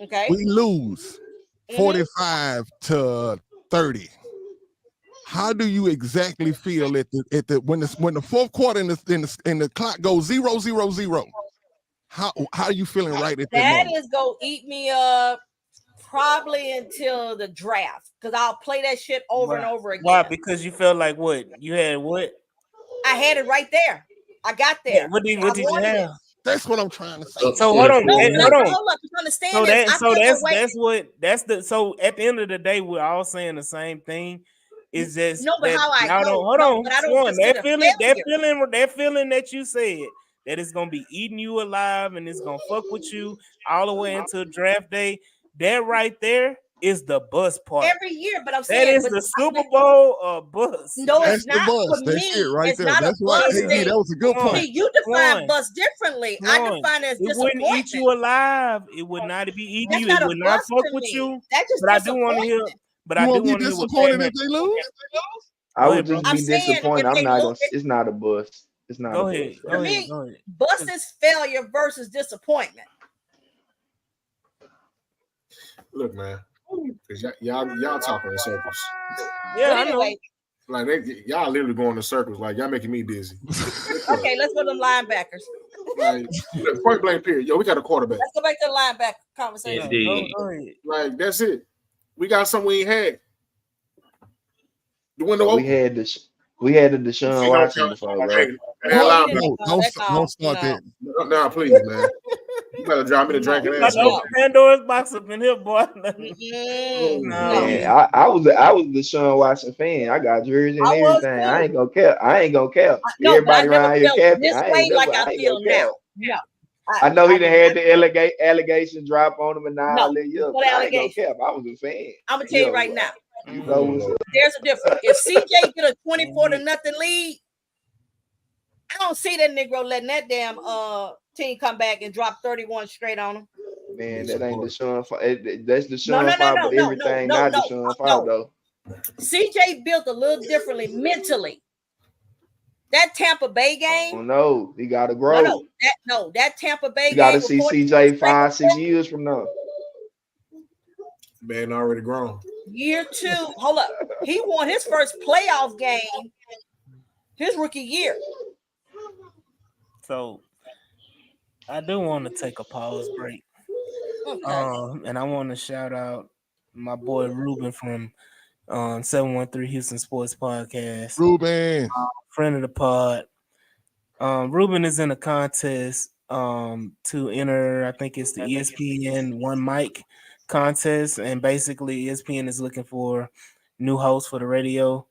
Okay. We lose 45-30. How do you exactly feel at the when the fourth quarter and the clock goes 0-0-0? How are you feeling right at that That moment? is go eat me up probably until the draft because I'll play that shit over and over again. Why? Because you felt like what? You had what? I had it right there. I got there. What did you wanted have? it. That's what I'm trying to say. So hold on, No, hold but on. hold up. You understand So this? so at the end of the day, we're all saying the same thing. Is just No, but that how I y'all know, don't hold no, on. but I don't Swan, consider that feeling that you said that it's gonna be eating you alive and it's gonna fuck with you all the way until draft day. That right there is the bus part. every year, but I'm That saying is the Super Bowl bus. No, That's it's the not bus. for That's me. it right It's there. not a That's why bus AD, thing. that was a good Swan, point. See, you define Swan, bus differently. I Swan, define it as it wouldn't disappointment. eat you alive. It would not be eating That's you. not It a would not bus fuck to with me. you. That's just But I do want to hear. disappointment. But You I do won't be want to hear what disappointed Pat if they lose? I Go would ahead, bro. just I'm be saying disappointed. if I'm they not look gonna. It's not a bus. It's not Go a ahead. bus. Go to ahead. me, Go ahead. bus is failure versus disappointment. Look, man, because y'all talking in circles. Yeah, But I know. anyway, Like y'all literally going in circles. Like y'all making me dizzy. okay, let's go to them linebackers. Like look, point blank period. Yo, we got a quarterback. Let's go back to the linebacker conversation. Indeed. Go ahead. Like that's it. We got something we ain't had. The window We open. had we had the Deshaun See, Watson before, bro. man, No, we line didn't. No, don't start that. Nah, please, man. You better drop me the drink and You about ass. to open Pandora's box up in here, boy. Mm-mm. No. Man, I was a Deshaun Watson fan. I got jersey and I was everything. too. I ain't gonna care. I ain't gonna care. No, but I Everybody never around here felt capping. this way like I I ain't feel gonna care. now. No, I know he done did had not. the allegation drop on him and No, all that. Yeah, what but I ain't gonna allegation? care. I was a fan. I'm gonna tell you right Yo, now. you know what's up. There's a difference. If CJ get a 24-0 lead, I don't see that Negro letting that damn team come back and drop 31 straight on them. Man, that ain't Deshaun fault. That's No, Deshaun fault, but everything not Deshaun fault though. CJ built a little differently mentally. That Tampa Bay game. Oh no, he gotta grow. That Tampa Bay You gotta game. see CJ 5-6 years from now. Man, already grown. Year 2. Hold up. He won his first playoff game his rookie year. So I do want to take a pause break. Okay. And I want to shout out my boy Ruben from 713 Houston Sports Podcast. Ruben. Friend of the pod. Ruben is in a contest to enter, I think it's the ESPN One Mic contest, and basically ESPN is looking for new hosts for the radio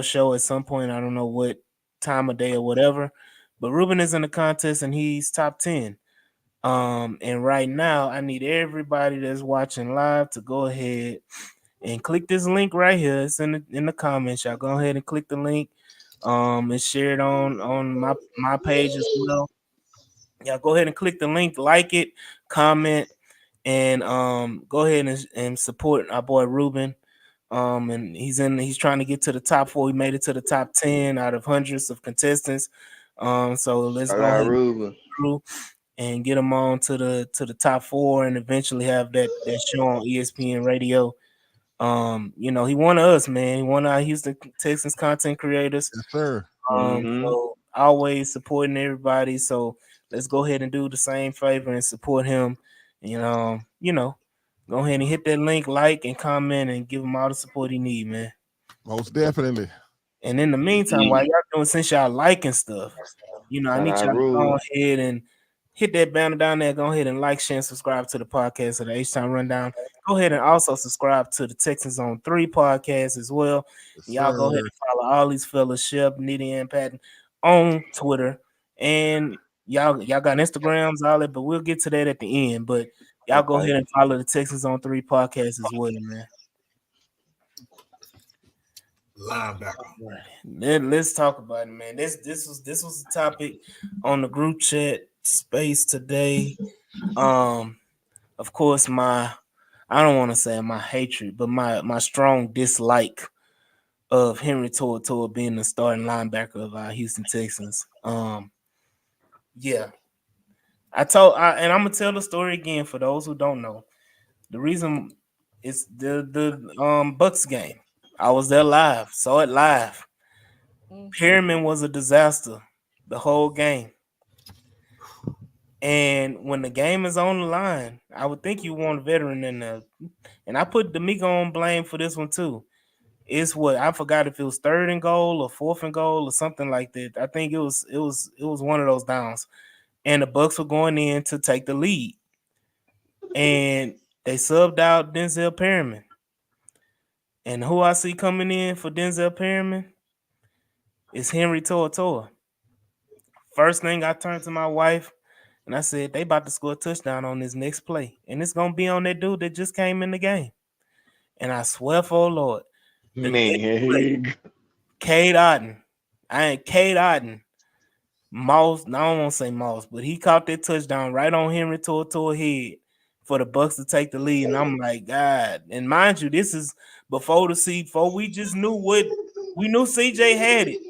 show at some point. I don't know what time of day or whatever, but Ruben is in the contest and he's top 10. And right now I need everybody that's watching live to go ahead and click this link right here. It's in the comments. Y'all go ahead and click the link. And share it on my page as well. Y'all go ahead and click the link, like it, comment, and go ahead and support our boy Ruben. And he's trying to get to the top 4. He made it to the top 10 out of hundreds of contestants. So let's Shout go out ahead Ruben. and get him on to the top 4 and eventually have that show on ESPN radio. He one of us, man. He one of our Houston Texans content creators. Yes, sir. So always supporting everybody. So let's go ahead and do the same favor and support him. And go ahead and hit that link, like and comment, and give him all the support he need, man. Most definitely. And in the meantime, while y'all doing, since y'all liking stuff, I Shout need out y'all to go Ruben. ahead and hit that banner down there. Go ahead and like, share, and subscribe to the podcast of the H-Time Rundown. Go ahead and also subscribe to the Texans on 3 podcast as well. Yes, Y'all go ahead sir. and follow all these fellas, Shep, Nitty, and Patton on Twitter. And y'all got Instagrams, all that, but we'll get to that at the end. But y'all go Okay. ahead and follow the Texans on 3 podcast as well, man. Linebacker. Let's talk about it, man. This was the topic on the group chat space today. Of course, I don't want to say my hatred, but my strong dislike of Henry Toa being the starting linebacker of our Houston Texans. Yeah, and I'm gonna tell the story again for those who don't know. The reason is the Bucks game. I was there live, saw it live. Perriman was a disaster the whole game. And when the game is on the line, I would think you want a veteran in there. And I put D'Amico on blame for this one too. It's what I forgot if it was 3rd and goal or 4th and goal or something like that. I think it was one of those downs. And the Bucks were going in to take the lead. And they subbed out Denzel Perriman. And who I see coming in for Denzel Perriman is Henry Toa. First thing I turned to my wife and I said, they about to score a touchdown on this next play. And it's going to be on that dude that just came in the game. And I swear for Lord, the next play, Man. Cade Otton. Moss, no, I don't want to say Moss, but he caught that touchdown right on Henry Toa head for the Bucks to take the lead. And I'm like, God. And mind you, this is before we just knew we knew CJ had it.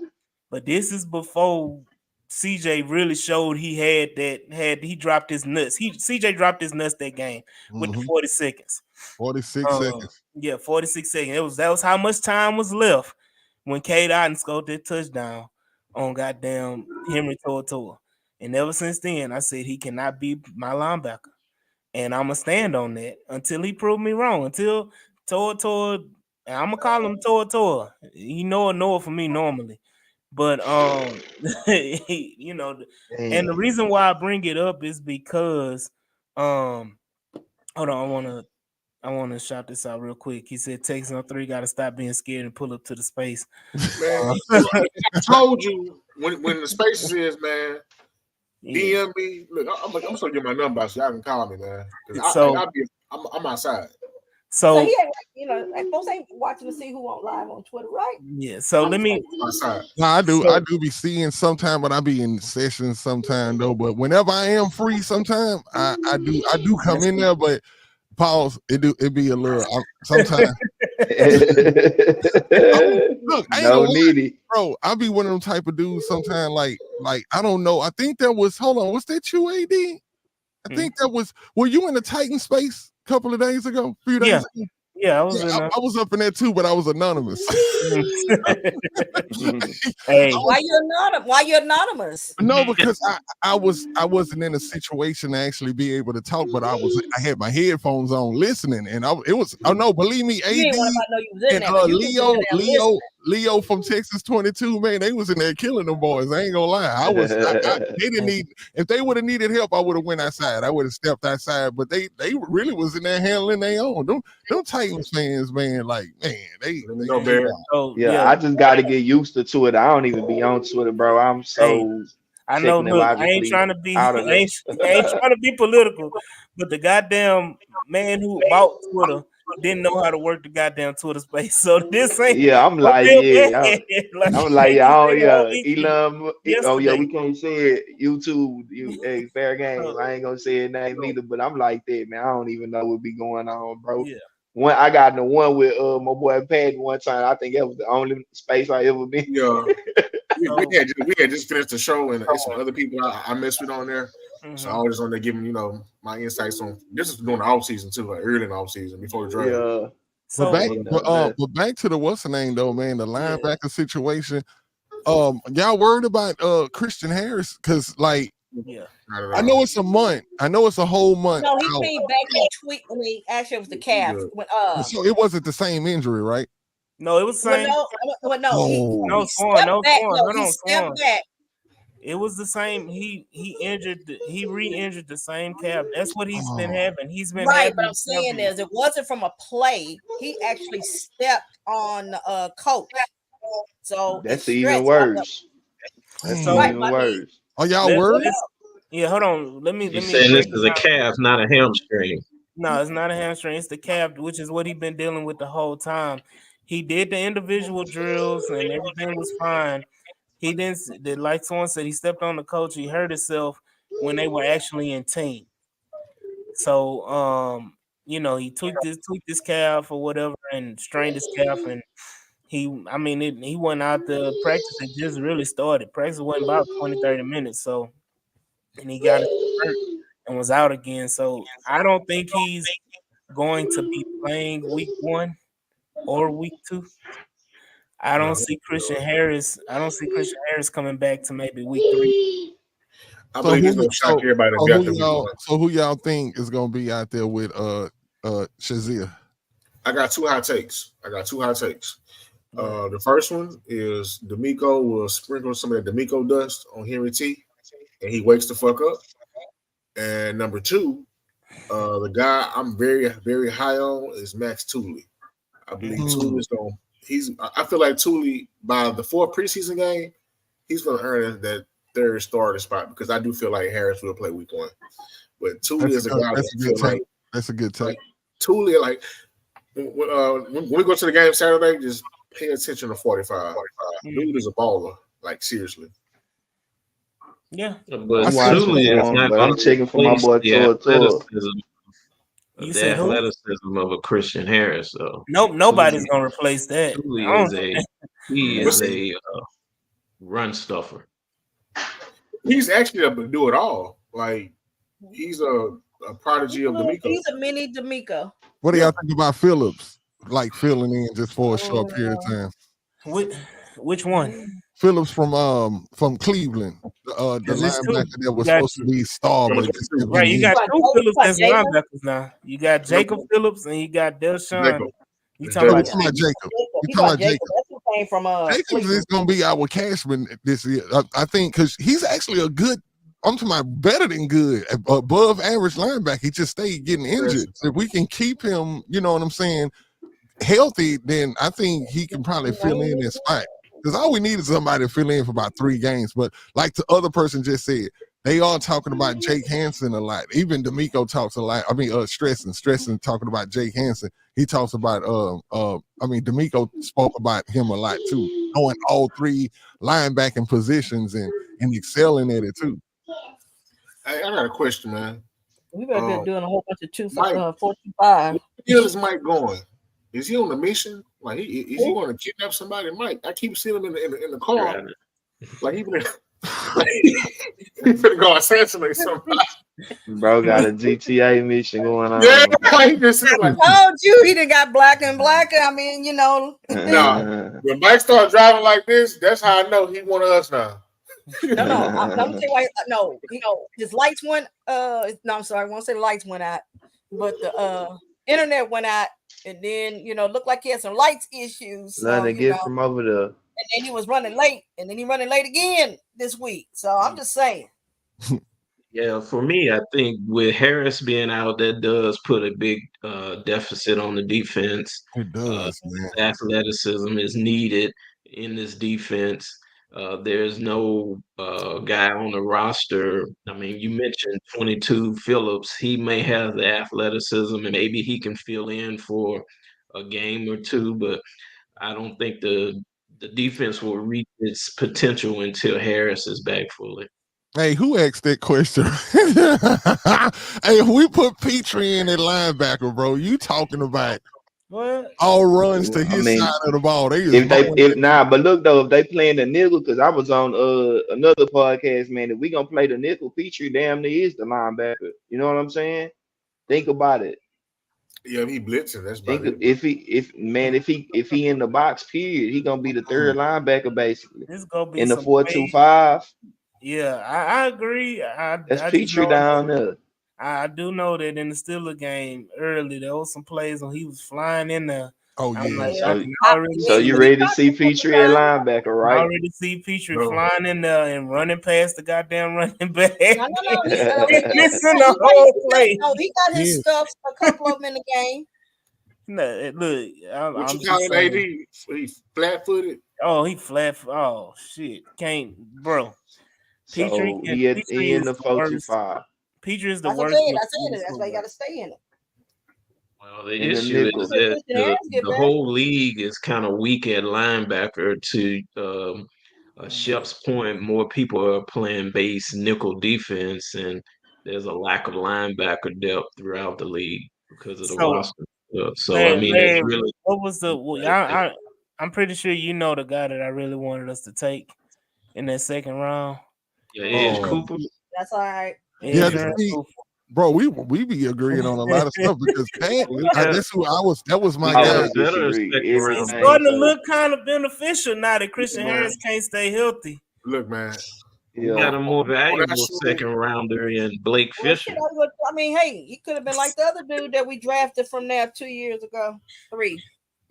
But this is before CJ really showed he dropped his nuts. CJ dropped his nuts that game with the 40 seconds. 46 seconds. Yeah, 46 seconds. That was how much time was left when Cade Otton scored that touchdown on goddamn Henry Toa. And ever since then, I said he cannot be my linebacker. And I'm gonna stand on that until he proved me wrong. Until Toa, I'm gonna call him Toa. He know it for me normally. But you know, and the Man. reason why I bring it up is because hold on, I wanna shout this out real quick. He said Texas on 3 gotta stop being scared and pull up to the space. Man, I told you when the spaces is, man, Yeah. DM me. Look, I'm gonna give my number so y'all can call me, man. So- I'm outside. So So he ain't, like folks ain't watching to see who on live on Twitter, right? yeah, so let me I'm outside. No, I So- do be seeing sometime, but I be in sessions sometime though. But whenever I am free, sometime I do come in there. But pause, it be a little sometimes. Look, I ain't No gonna lie, need it. bro. I be one of them type of dudes. Sometimes, like I don't know. I think that was. Hold on, was that you, AD? I think that was. Were you in the Titan space a couple of days ago? Few days ago? Yeah, I was in I was up in there too, but I was anonymous. Hey, Why you anonymous? No, because I wasn't in a situation to actually be able to talk, but I had my headphones on listening, and it was no, believe me, You didn't want AD to know you was in and there. but you was in there listening. Leo from Texas 22, man, they was in there killing them boys. I ain't gonna lie. They didn't need, if they would have needed help, I would have went outside. I would have stepped outside, but they really was in there handling their own. Them Titans fans, man, like, man, they No, Bear. so, Yeah, I just got to get used to Twitter. I don't even be on Twitter, bro. I'm so I know. Look, I ain't technologically trying to be. out of I ain't trying to be political, but the goddamn man who bought Twitter didn't know how to work the goddamn Twitter space. So this ain't. Yeah, I'm I like, feel yeah, bad. Like, I'm like, yeah, oh they yeah, on me Elon. Oh yeah, yesterday. we can't say it. YouTube, hey, fair game. I ain't gonna say his name either, but I'm like that, man. I don't even know what be going on, bro. Yeah. I got in the one with my boy Patton one time. I think that was the only space I ever been. Yeah. we had just finished the show, and there's some other people I messed with on there. So I was just on there giving my insights on this is during the off season too, like early in the off season before the draft. Yeah. So but back to the what's the name though, man, the linebacker situation. Y'all worried about Christian Harris? Because like, yeah, I know it's a month. I know it's a whole month. No, he out. came back and tweet. I mean, actually, it was the calf. When, So it wasn't the same injury, right? no, it was the same. no, Oh. No, he Swan, stepped no, back. Swan. No, Hold he on, stepped Swan. back. It was the same. He re-injured the same calf. That's what he's been Oh, having. He's been Right, having but I'm the saying calf. is it wasn't from a play. He actually stepped on coach. So it That's even stretched like a worse. That's So right. man. But even I mean, worse. Are y'all let worried? let's yeah. Hold on. Let He's me saying this break it is a down. calf, not a hamstring. No, it's not a hamstring. It's the calf, which is what he's been dealing with the whole time. He did the individual drills and everything was fine. He didn't. Like someone said, he stepped on the coach. He hurt himself when they were actually in team. So he tweaked his calf or whatever and strained his calf and he went out the practice and just really started. Practice went about 20, 30 minutes. So and he got hurt and was out again. So I don't think he's going to be playing week 1 or week 2. I don't No, see Christian Harris. I don't see Christian Harris coming back to maybe week 3. I So believe who he's gonna shock so, everybody so to be who after week y'all 1. so who y'all think is gonna be out there with Shazier? I got two hot takes. The first one is D'Amico will sprinkle some of that D'Amico dust on Henry T, and he wakes the fuck up. And number two, the guy I'm very, very high on is Max Tooley. I believe Hmm. Tooley's going. I feel like Tooley by the fourth preseason game, he's going to earn that third starter spot because I do feel like Harris will play week 1. But Tooley is a guy that That's a I good feel take. like That's a good take. Tooley like when we go to the game Saturday, just pay attention to 45. Dude is a baller. Like seriously. Yeah. I But I'm see what watching Tuli is for him, not but going I'm to checking for my replace boy the Tua. You the said who? athleticism of a Christian Harris. So Nope, nobody's Tuli, gonna replace that. Tuli I don't is he But is Man. see, a run stuffer. he's actually able to do it all. Like he's a prodigy of D'Amico. he's a mini D'Amico. What do Yeah. y'all think about Phillips? Like filling in just for a short period of time. which which one? Phillips from Cleveland, the Because it's two. linebacker that You was got supposed to be a star, Number but just kept 22. right, getting you injured. got two Phillips What, as Jalen? linebackers now. You got Jacob Phillips and you got Delshawn. Jacob. You It's talking No, we about Jacob. talking about Jacob? Jacob. We He talking about about Jacob. Jacob. That's who came from Jacobs Cleveland. is going to be our cashman this year. I think because he's actually a good. I'm talking about better than good, above average linebacker. He just stayed getting injured. So if we can keep him, you know what I'm saying, healthy, then I think he can probably fill in that spot. Because all we need is somebody to fill in for about 3 games. But like the other person just said, they are talking about Jake Hansen a lot. Even D'Amico talks a lot. I mean, stressing talking about Jake Hansen. He talks about D'Amico spoke about him a lot too, knowing all 3 linebacking positions and excelling at it too. Hey, I got a question, man. We better be doing a whole bunch of Mike, 4-5. where the hell is Mike going? Is he on a mission? Like, is he going to kidnap somebody? Mike, I keep seeing him in the car. Like, he finna go assassinate somebody. Bro got a GTA mission going Yeah, on. he just seems like, Told you he done got blacker and blacker. I mean, nah. When Mike starts driving like this, that's how I know he one of us now. no. I'm gonna tell you why. No, his lights went. No, I'm sorry. I won't say the lights went out, but the internet went out, and then looked like he had some lights issues. So Nothing to get from over there. and then he was running late, and then he running late again this week. So I'm just saying. Yeah, for me, I think with Harris being out, that does put a big deficit on the defense. It does, man. Athleticism is needed in this defense. There's no guy on the roster. I mean, you mentioned 22 Phillips. He may have the athleticism and maybe he can fill in for a game or two, but I don't think the defense will reach its potential until Harris is back fully. Hey, who asked that question? Hey, if we put Petrie in at linebacker, bro, you talking about What? all runs to I his mean, side of the ball. They is but look though, if they playing the nickel, because I was on another podcast, man. If we gonna play the nickel, Petrie damn near is the linebacker. You know what I'm saying? Think about it. Yeah, he blitzing. That's about Think it. if he in the box, period, he gonna be the third linebacker basically. This gonna be In the some 4-2-5, Yeah, I agree. that's I just Petrie know down there. I do know that in the Steeler game early, there was some plays when he was flying in there Oh I'm yeah. like, I So, can I, already so you see. ready to see Petrie at linebacker, I right? already see Petrie No. flying in there and running past the goddamn running back. no. He's missing the whole play. He got his Yes. stuff. A couple of them in the game. No, look, What I'm you just calling AD? saying. He flat footed. Oh, he flat. Oh shit, can't, bro. So he Petrie in is the the worst. 45 Petrie is the That's what I worst. said. I said receiver it. That's why you got quarterback. to stay in it. Well, the in the issue is nickel. Christian that Harris get the better. whole league is kind of weak at linebacker. To Shep's point, more people are playing base nickel defense, and there's a lack of linebacker depth throughout the league because of the So, roster stuff. So I mean, it's Larry, really what was the? Well, I'm pretty sure you know the guy that I really wanted us to take in that second round. yeah, Edge Oh Cooper. That's all right. yeah. Adrian See, Cooper. bro, we be agreeing on a lot of stuff because We got that's who I was. That was my we I got guy. a would better disagree. second It's It's his round. name starting to too. look kind of beneficial now that Christian Yeah, man. Harris can't stay healthy. Look, man. We Yeah. got a more On that valuable show, second rounder in Blake Well, shit, Fisher. I mean, hey, he could have been like the other dude that we drafted from there 2 years ago. 3.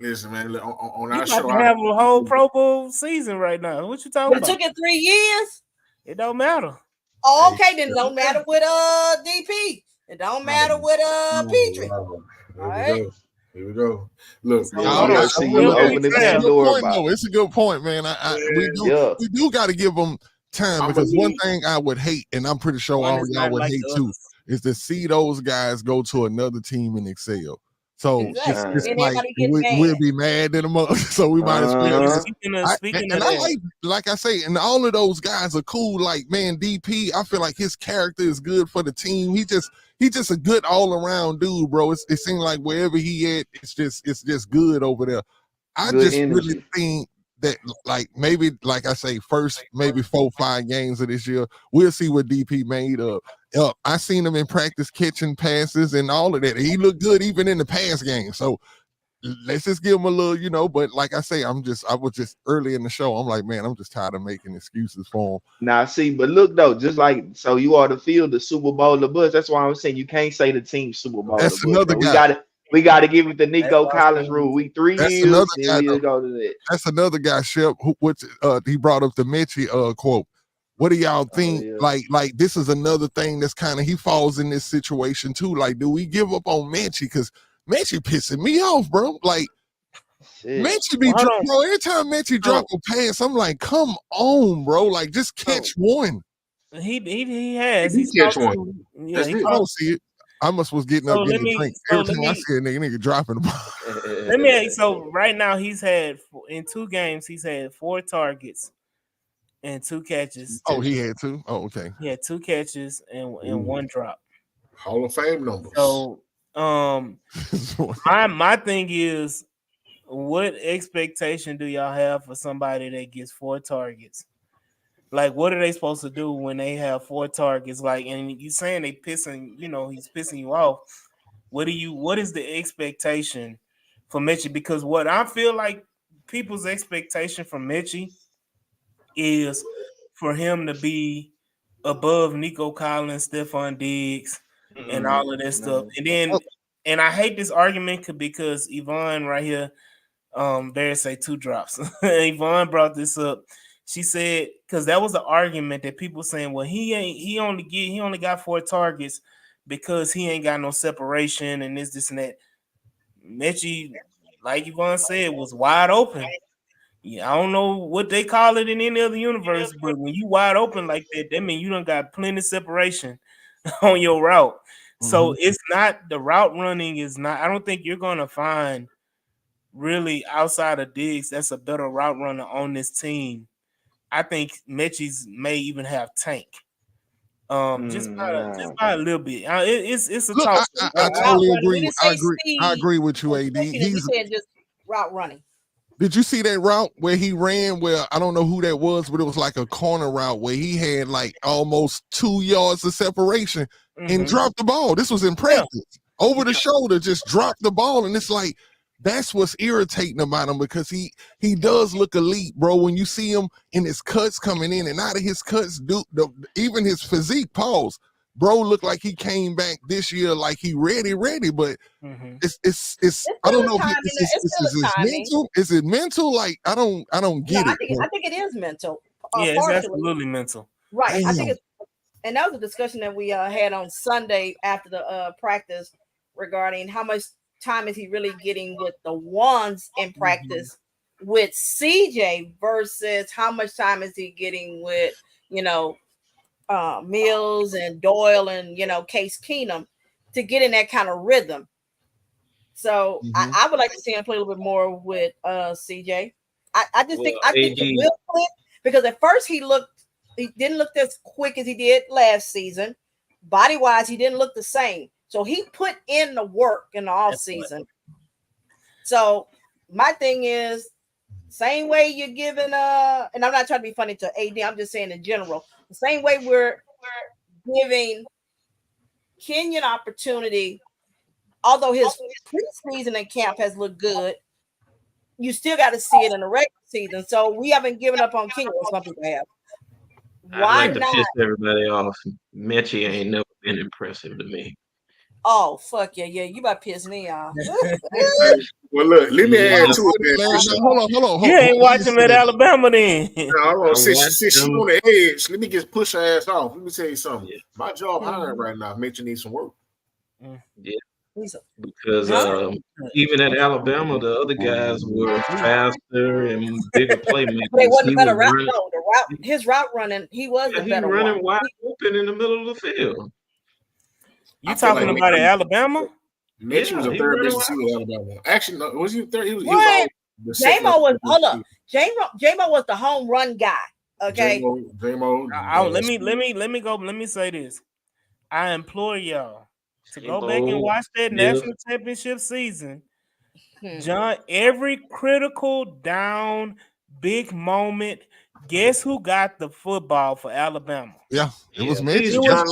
listen, man. Look, on He our about show, to have a whole Pro Bowl season right now. What you talking But it about? took it 3 years. It don't matter. Oh, okay, then it don't matter with DP. It don't matter with Petrie. Here we go. Here we go. Look, So, Yeah, hold we on. gonna So see when you we open the It's a draft, damn good door point, about though. it. It's a good point, man. Yeah. We do got to give them time I'm because a one lead. thing I would hate, and I'm pretty sure one all is y'all not would like hate the too, others. is to see those guys go to another team and excel. So And Exactly. it's shine. Then like everybody get we'll mad. be mad in a month. So we might as well And Uh-huh. just. speaking of And I that, like I say, and all of those guys are cool. Like man, DP, I feel like his character is good for the team. He just a good all around dude, bro. It seems like wherever he at, it's just good over there. I Good just really energy. think that like maybe like I say first maybe 4-5 games of this year we'll see what DP made of. I seen him in practice catching passes and all of that. He looked good even in the pass game. So let's just give him a little, but like I say, I was just early in the show. I'm like, man, I'm just tired of making excuses for him. Now see, but look though, just like so you ought to feel the Super Bowl of bust. That's why I'm saying you can't say the team Super Bowl of That's bust, another bro. We guy. gotta give it to that's Nico what I was Collins saying. rule. We 3 That's another years, then guy we'll though. go to that. That's another guy, Shep, which he brought up the Mitchie quote. What do y'all Oh think? yeah. Like this is another thing that's kind of he falls in this situation too. Like, do we give up on Mitchie? Because Mitchie pissing me off, bro. Like Shit. Mitchie be Well, hold on. bro. Every time Mitchie drop a pass, I'm like, come on, bro. Like just catch one. He has. He He's catch caught one. two. Yeah, That's he it. I caught. don't see it. I must was getting So up let getting a me. drink. So Every let time I me. see a nigga dropping the ball. Let me. So right now he's had in 2 games he's had 4 targets and 2 catches. Oh, he had to. Oh, okay. He had 2 catches and Ooh. 1 drop. Hall of Fame numbers. So my thing is, what expectation do y'all have for somebody that gets 4 targets? Like, what are they supposed to do when they have 4 targets? Like, and you saying they pissing, he's pissing you off. What is the expectation for Mitchie? Because what I feel like people's expectation from Mitchie is for him to be above Nico Collins, Stephon Diggs, and all of that stuff. No. And I hate this argument because Yvonne right here, there say 2 drops. Yvonne brought this up. She said because that was the argument that people saying, well, he only got 4 targets because he ain't got no separation and this and that. Mitchie, like Yvonne said, was wide open. Yeah, I don't know what they call it in any other universe, but when you wide open like that means you done got plenty of separation on your route. So it's not the route running is not. I don't think you're gonna find really outside of Diggs that's a better route runner on this team. I think Mechie's may even have Tank. Just by a little bit. It's a Look, talk. I totally agree. I Speed. agree with you, AD. We said just route running. Did you see that route where he ran? Where I don't know who that was, but it was like a corner route where he had like almost 2 yards of separation and dropped the ball. This was in practice. Over the shoulder, just dropped the ball, and it's like that's what's irritating about him because he does look elite, bro. When you see him in his cuts coming in and out of his cuts, even his physique, pause. bro looked like he came back this year like he ready, but Mhm. it's I don't know if timing. It's still a it's timing. mental. Is it mental? Like I don't No, get it. I think it is mental. Yeah, it's Partially. absolutely mental. Right. I think Damn. it's, and that was a discussion that we had on Sunday after the practice regarding how much time is he really getting with the ones in practice with CJ versus how much time is he getting with, Mills and Doyle and, Case Keenum to get in that kind of rhythm. So I would like to see him play a little bit more with CJ. I just think it AD, will click because at first he didn't look as quick as he did last season. Body wise, he didn't look the same. So he put in the work in the off season. So my thing is, same way you're giving and I'm not trying to be funny to AD, I'm just saying in general, the same way we're giving Kenyon opportunity, although his preseason and camp has looked good, you still got to see it in the regular season. So we haven't given up on Kenyon, some people have. I'd Why like to not? piss everybody off. Mechie ain't never been impressive to me. Oh fuck yeah, you about to piss me off. Well, look, let me add to it. Now, hold on. You ain't watching at Alabama then. Since she on the edge, let me just push her ass off. Let me tell you something. Yeah. My job hiring right now makes you need some work. Yeah, because even at Alabama, the other guys were faster and bigger playmakers. But it wasn't a better route. No, his route running, he was the better one. He running wide open in the middle of the field. You talking about at Alabama? Mitch was a third best receiver at Alabama. Actually, no, was he third? He was J-Mo was J-Mo was the home run guy. Okay. J-Mo. Let me say this. I implore y'all to go back and watch that national championship season. John, every critical down, big moment. Guess who got the football for Alabama? Yeah, it was Mitch. It was John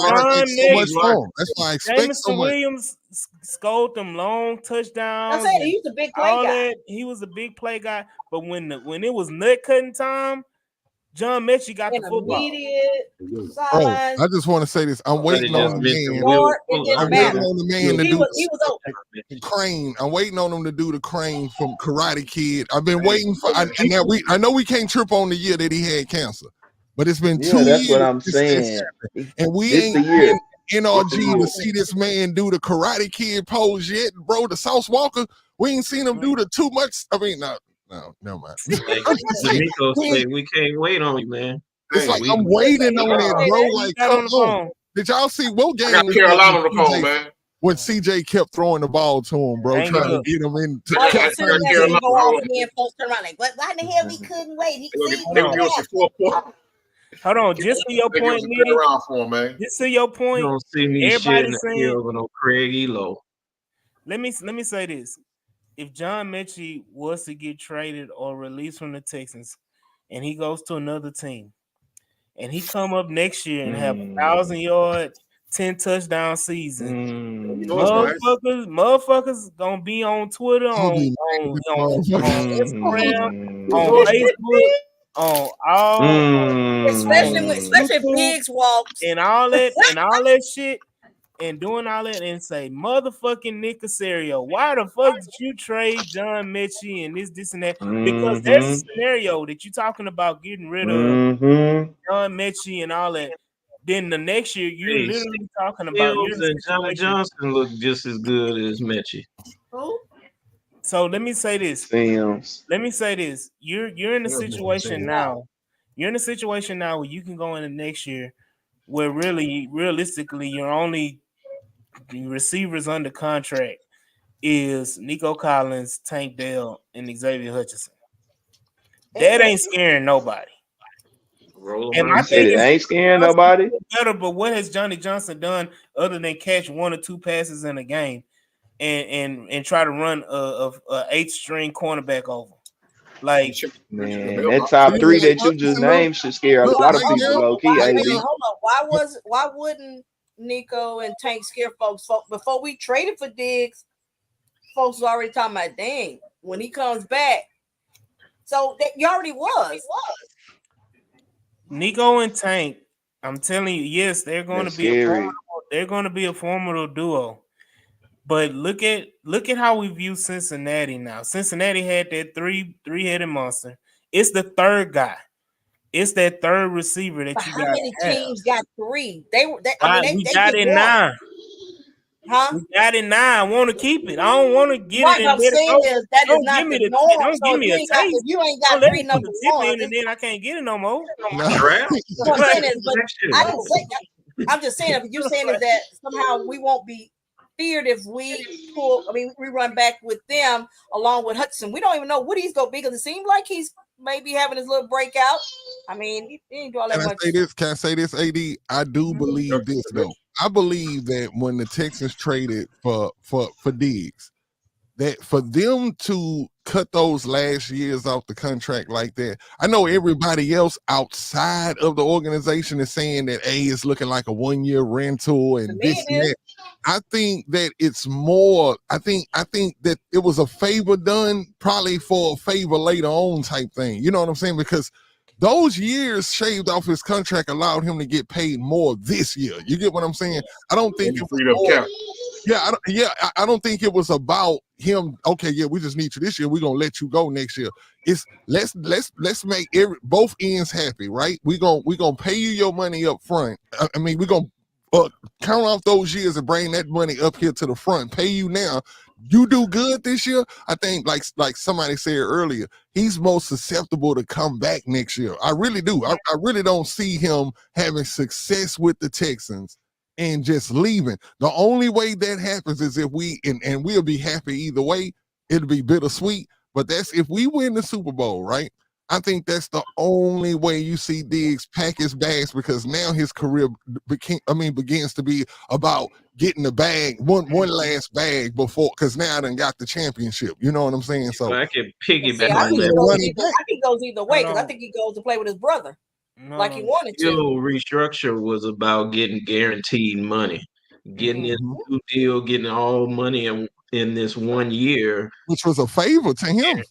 Mitch. That's why I expect so much. Williams scored them long touchdowns. I said he was a big play guy. He was a big play guy. But when it was nut cutting time, John Mechie got the football. Bro, I just want to say this. I'm waiting on the man. I'm waiting on the man to do the crane. I'm waiting on him to do the crane from Karate Kid. I've been waiting for. I know we can't trip on the year that he had cancer, but it's been 2 years. That's what I'm saying. And we ain't been NRG to see this man do the Karate Kid pose yet, bro. The South Walker, we ain't seen him do the too much. I mean, no, never mind. We can't wait on you, man. It's like I'm waiting on it, bro. Like, come on. Did y'all see what game? I got Carolina on the phone, man. When CJ kept throwing the ball to him, bro, trying to get him in. Folks turn around like, why in the hell he couldn't wait? Hold on, just to your point, Nitty. Just to your point, you don't see me everybody saying over no Craig Elo. Let me say this: if John Mechie was to get traded or released from the Texans, and he goes to another team, and he come up next year and have 1,000-yard, 10 touchdown season, motherfuckers gonna be on Twitter, on Instagram, on Facebook. Especially Biggs walks and all that shit, and doing all that, and say, motherfucking Nick Casario, why the fuck did you trade John Mechie and this and that? Because there's a scenario that you're talking about getting rid of John Mechie and all that. Then the next year, you're literally talking about Johnny Johnson look just as good as Mechie. So let me say this. You're in a situation now. You're in a situation now where you can go into next year where realistically, your only receivers under contract is Nico Collins, Tank Dell, and Xavier Hutchinson. That ain't scaring nobody. And my thing is, it ain't scaring nobody. Better, but what has Johnny Johnson done other than catch 1 or 2 passes in a game and try to run a 8th-string cornerback over? Like, man, that top 3 that you just named should scare a lot of people. Low key, hold on. Why wouldn't Nico and Tank scare folks? Before we traded for Diggs, folks was already talking about, dang, when he comes back. So you already was. Nico and Tank, I'm telling you, yes, they're going to be a They're going to be a formidable duo. But look at how we view Cincinnati now. Cincinnati had that three-headed monster. It's the third guy. It's that third receiver that But you how got many to have. teams got three? I mean, We they got get it one, now. huh? We got it now. I want to keep it. I don't want to get Right. it What and I'm let it saying go. is that is Don't not give me the the norm. don't So give if me a if taste. you ain't Don't got let three me put number the tip ones, in and then I can't get it no more. Draft. what I'm Right. saying is, but I didn't say. I'm just saying, if you're saying is that somehow we won't be feared if we pull. I mean, we run back with them along with Hudson. We don't even know what he's gonna be because it seems like he's maybe having his little breakout. I mean, he didn't do all that Can I much. say this? Can I say this, AD? I do believe this though. I believe that when the Texans traded for Diggs, that for them to cut those last years off the contract like that, I know everybody else outside of the organization is saying that it's looking like a 1-year rental To and me, this it and is. that. I think that it's more. I think that it was a favor done, probably for a favor later on type thing. You know what I'm saying? Because those years shaved off his contract allowed him to get paid more this year. You get what I'm saying? I don't think And it was freed up more. cap. I don't think it was about him. Okay, yeah, we just need you this year. We're gonna let you go next year. It's let's make both ends happy, right? We're gonna pay you your money up front. I mean, we're gonna count off those years and bring that money up here to the front. Pay you now. You do good this year. I think, like somebody said earlier, he's most susceptible to come back next year. I really do. I really don't see him having success with the Texans and just leaving. The only way that happens is if and we'll be happy either way. It'll be bittersweet, but that's if we win the Super Bowl, right? I think that's the only way you see Diggs pack his bags because now his career begins to be about getting the bag, one last bag before, because now I done got the championship. You know what I'm saying? So I can See, piggyback I on think that. he goes either way because I think he goes to play with his brother like he wanted to. Still restructure was about getting guaranteed money, getting this new deal, getting all money in this 1 year. which was a favor to him.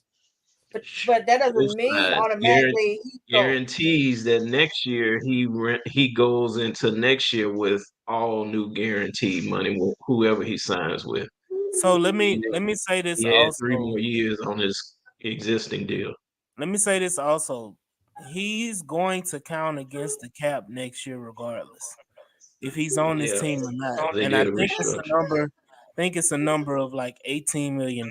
But that doesn't mean automatically he goes. Guarantees that next year he goes into next year with all new guaranteed money, whoever he signs with. So let me say this He had 3 also. more years on his existing deal. Let me say this also. He's going to count against the cap next year, regardless if he's on this Yeah, team or not. they And I did a think it's a restructure. number. I think it's a number of like $18 million.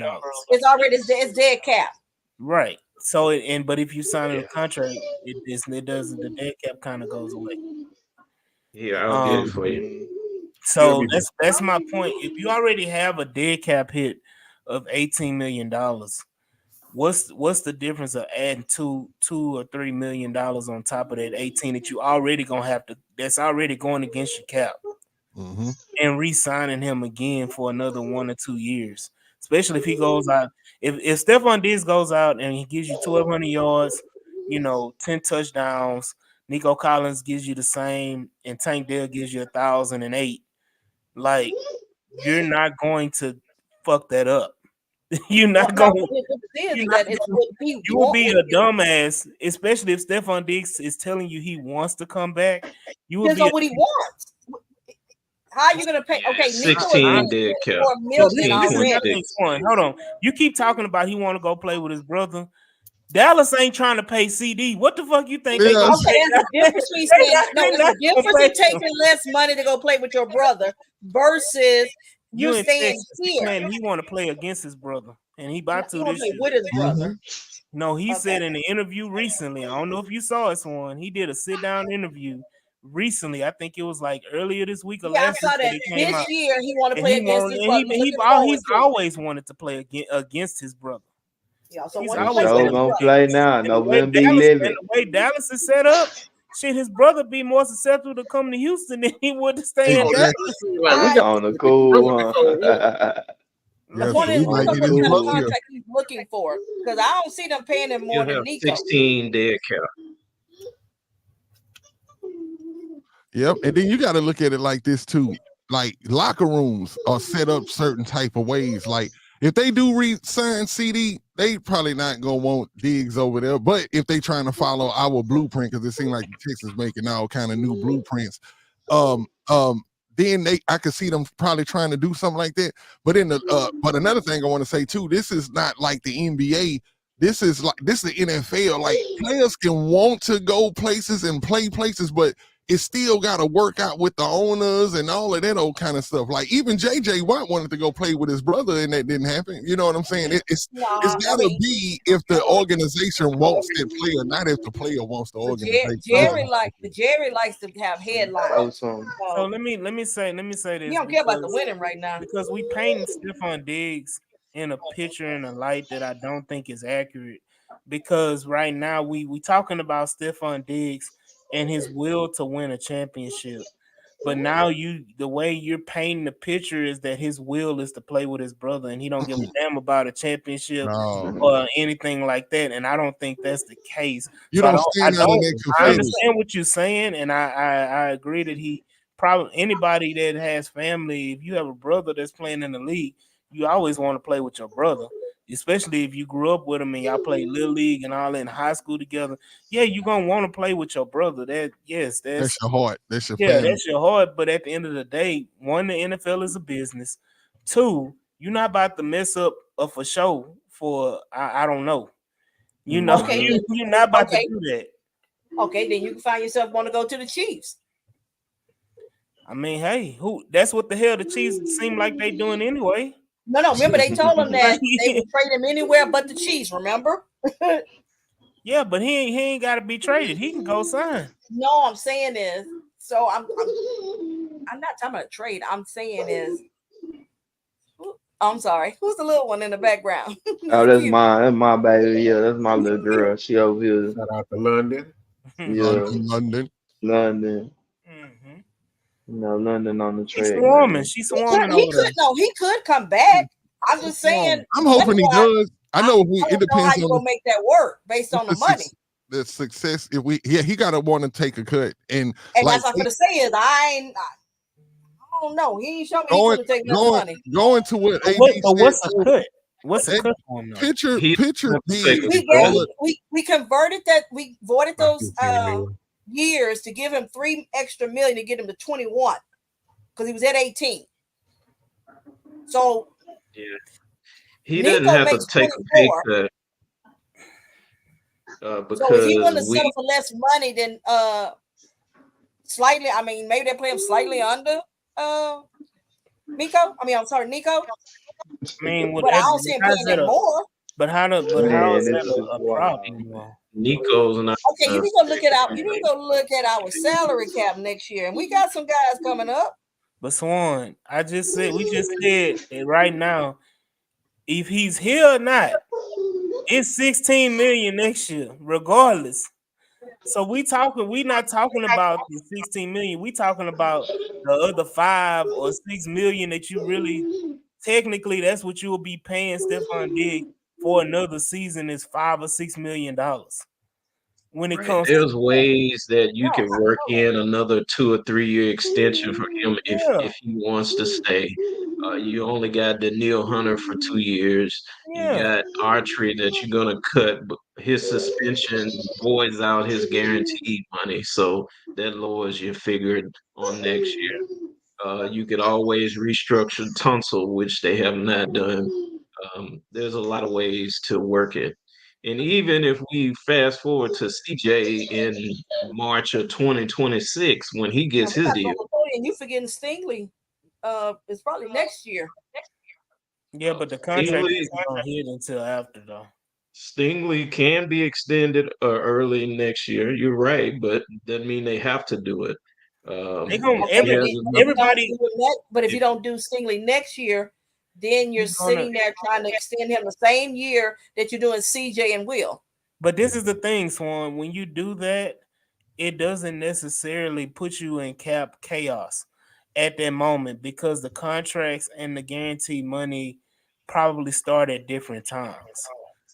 It's already it's dead cap. Right. So but if you sign a contract, it does the dead cap kind of goes away. Yeah, I'll get it for you. So that's my point. If you already have a dead cap hit of $18 million, what's the difference of adding $2 or $3 million on top of that 18 that you already gonna have to? That's already going against your cap, and re-signing him again for another 1 or 2 years. Especially if he goes out, if Stephon Diggs goes out and he gives you 1,200 yards, 10 touchdowns. Nico Collins gives you the same, and Tank Dell gives you 1,008. Like, you're not going to fuck that up. You're not going. You will be a dumbass, especially if Stephon Diggs is telling you he wants to come back. You will Depends be on what he wants. How are you gonna pay? Okay, Nico 16 dead cap. So $4 this million is already. nothing fun. Hold on. You keep talking about he want to go play with his brother. Dallas ain't trying to pay CD. What the fuck you think they gonna Okay, pay? it's a difference between saying no. It's a difference in taking less money to go play with your brother versus you in staying Texas, here. Man, he want to play against his brother, and he about to You want this to play year. with his brother. No, he said in the interview recently. I don't know if you saw this one. He did a sit down interview recently. I think it was like earlier this week or Yeah, I last saw week that. it came out. This year he want to And play he against want, his and brother. he's always wanted to play against his brother. He also He's wanted to always play with his gonna brother. play now. And the November 11th. way Dallas is set up, shit, his brother be more susceptible to come to Houston than he would to stay in Dallas. We on the cool, huh? Yeah, What so he is might on the get what his kind of brother cool. here. contract he's looking for? Because I don't see them paying him more You'll than have Nico. 16 dead cap. Yep, and then you got to look at it like this too. Like locker rooms are set up certain type of ways. Like if they do re-sign CD, they probably not gonna want Diggs over there. But if they trying to follow our blueprint, because it seems like the Texans making all kind of new blueprints, then then I could see them probably trying to do something like that. But but another thing I want to say too, this is not like the NBA. This is the NFL. Like players can want to go places and play places, but it's still got to work out with the owners and all of that old kind of stuff. Like even JJ Watt wanted to go play with his brother, and that didn't happen. You know what I'm saying? It's got to be if the organization wants that player, not if the player wants the organization. Jerry likes to have headlines. So let me say this. He don't care about the winning right now because we painting Stephon Diggs in a picture in a light that I don't think is accurate. Because right now we talking about Stephon Diggs and his will to win a championship. But now the way you're painting the picture is that his will is to play with his brother, and he don't give a damn about a championship or anything like that. And I don't think that's the case. You don't stand out in that I understand what you're saying, and I agree that he probably anybody that has family, if you have a brother that's playing in the league, you always want to play with your brother. Especially if you grew up with him and y'all played little league and all in high school together, yeah, you're gonna want to play with your brother. That's your heart. That's your family. That's your heart. But at the end of the day, one, the NFL is a business. Two, you're not about to mess up for show for I don't know. You know, you're not about to do that. Okay, then you can find yourself want to go to the Chiefs. I mean, hey, that's what the hell the Chiefs seem like they doing anyway. No, remember they told him that they would trade him anywhere but the Chiefs, remember? Yeah, but he ain't got to be traded. He can go sign. No, I'm saying is, so I'm not talking about a trade. I'm saying is, I'm sorry, who's the little one in the background? Oh, that's my baby. Yeah, that's my little girl. She over here. Shout out to London. Yeah, London. Mm-hmm. No, London on the trade. She's swarming. He could come back. I'm just saying. I'm hoping he does. I know it depends how you gonna make that work based on the money. The success, he gotta want to take a cut, and that's what I'm gonna say is I don't know. He ain't showing me he's gonna take no money. Going to what? What's a cut? What's a cut on them? Picture. We converted that. We voided those years to give him $3 extra million to get him to 21 because he was at 18. So yeah, he didn't have to take a pay cut because so if he want to settle for less money than slightly, I mean maybe they play him slightly under Nico. Nico. I mean, but I don't see him paying him more. But how is that a problem? Nico's not. Okay, you need to look at our salary cap next year, and we got some guys coming up. But Swan, we just said that right now, if he's here or not, it's 16 million next year, regardless. So we not talking about the 16 million. We talking about the other 5 or 6 million that you really technically that's what you will be paying Stephon Diggs for another season is $5 or $6 million. When it comes, there's ways that you can work in another 2 or 3 year extension for him if he wants to stay. You only got Daniil Hunter for 2 years. You got Archery that you're gonna cut, but his suspension voids out his guaranteed money, so that lowers your figure on next year. You could always restructure Tunsil, which they have not done. There's a lot of ways to work it. And even if we fast forward to CJ in March of 2026, when he gets his deal. And you forgetting Stingley it's probably next year. Yeah, but the contract is not hit until after though. Stingley can be extended early next year. You're right, but doesn't mean they have to do it. Everybody, but if you don't do Stingley next year, then you're sitting there trying to extend him the same year that you're doing CJ and Will. But this is the thing, Swan. When you do that, it doesn't necessarily put you in cap chaos at that moment because the contracts and the guaranteed money probably start at different times.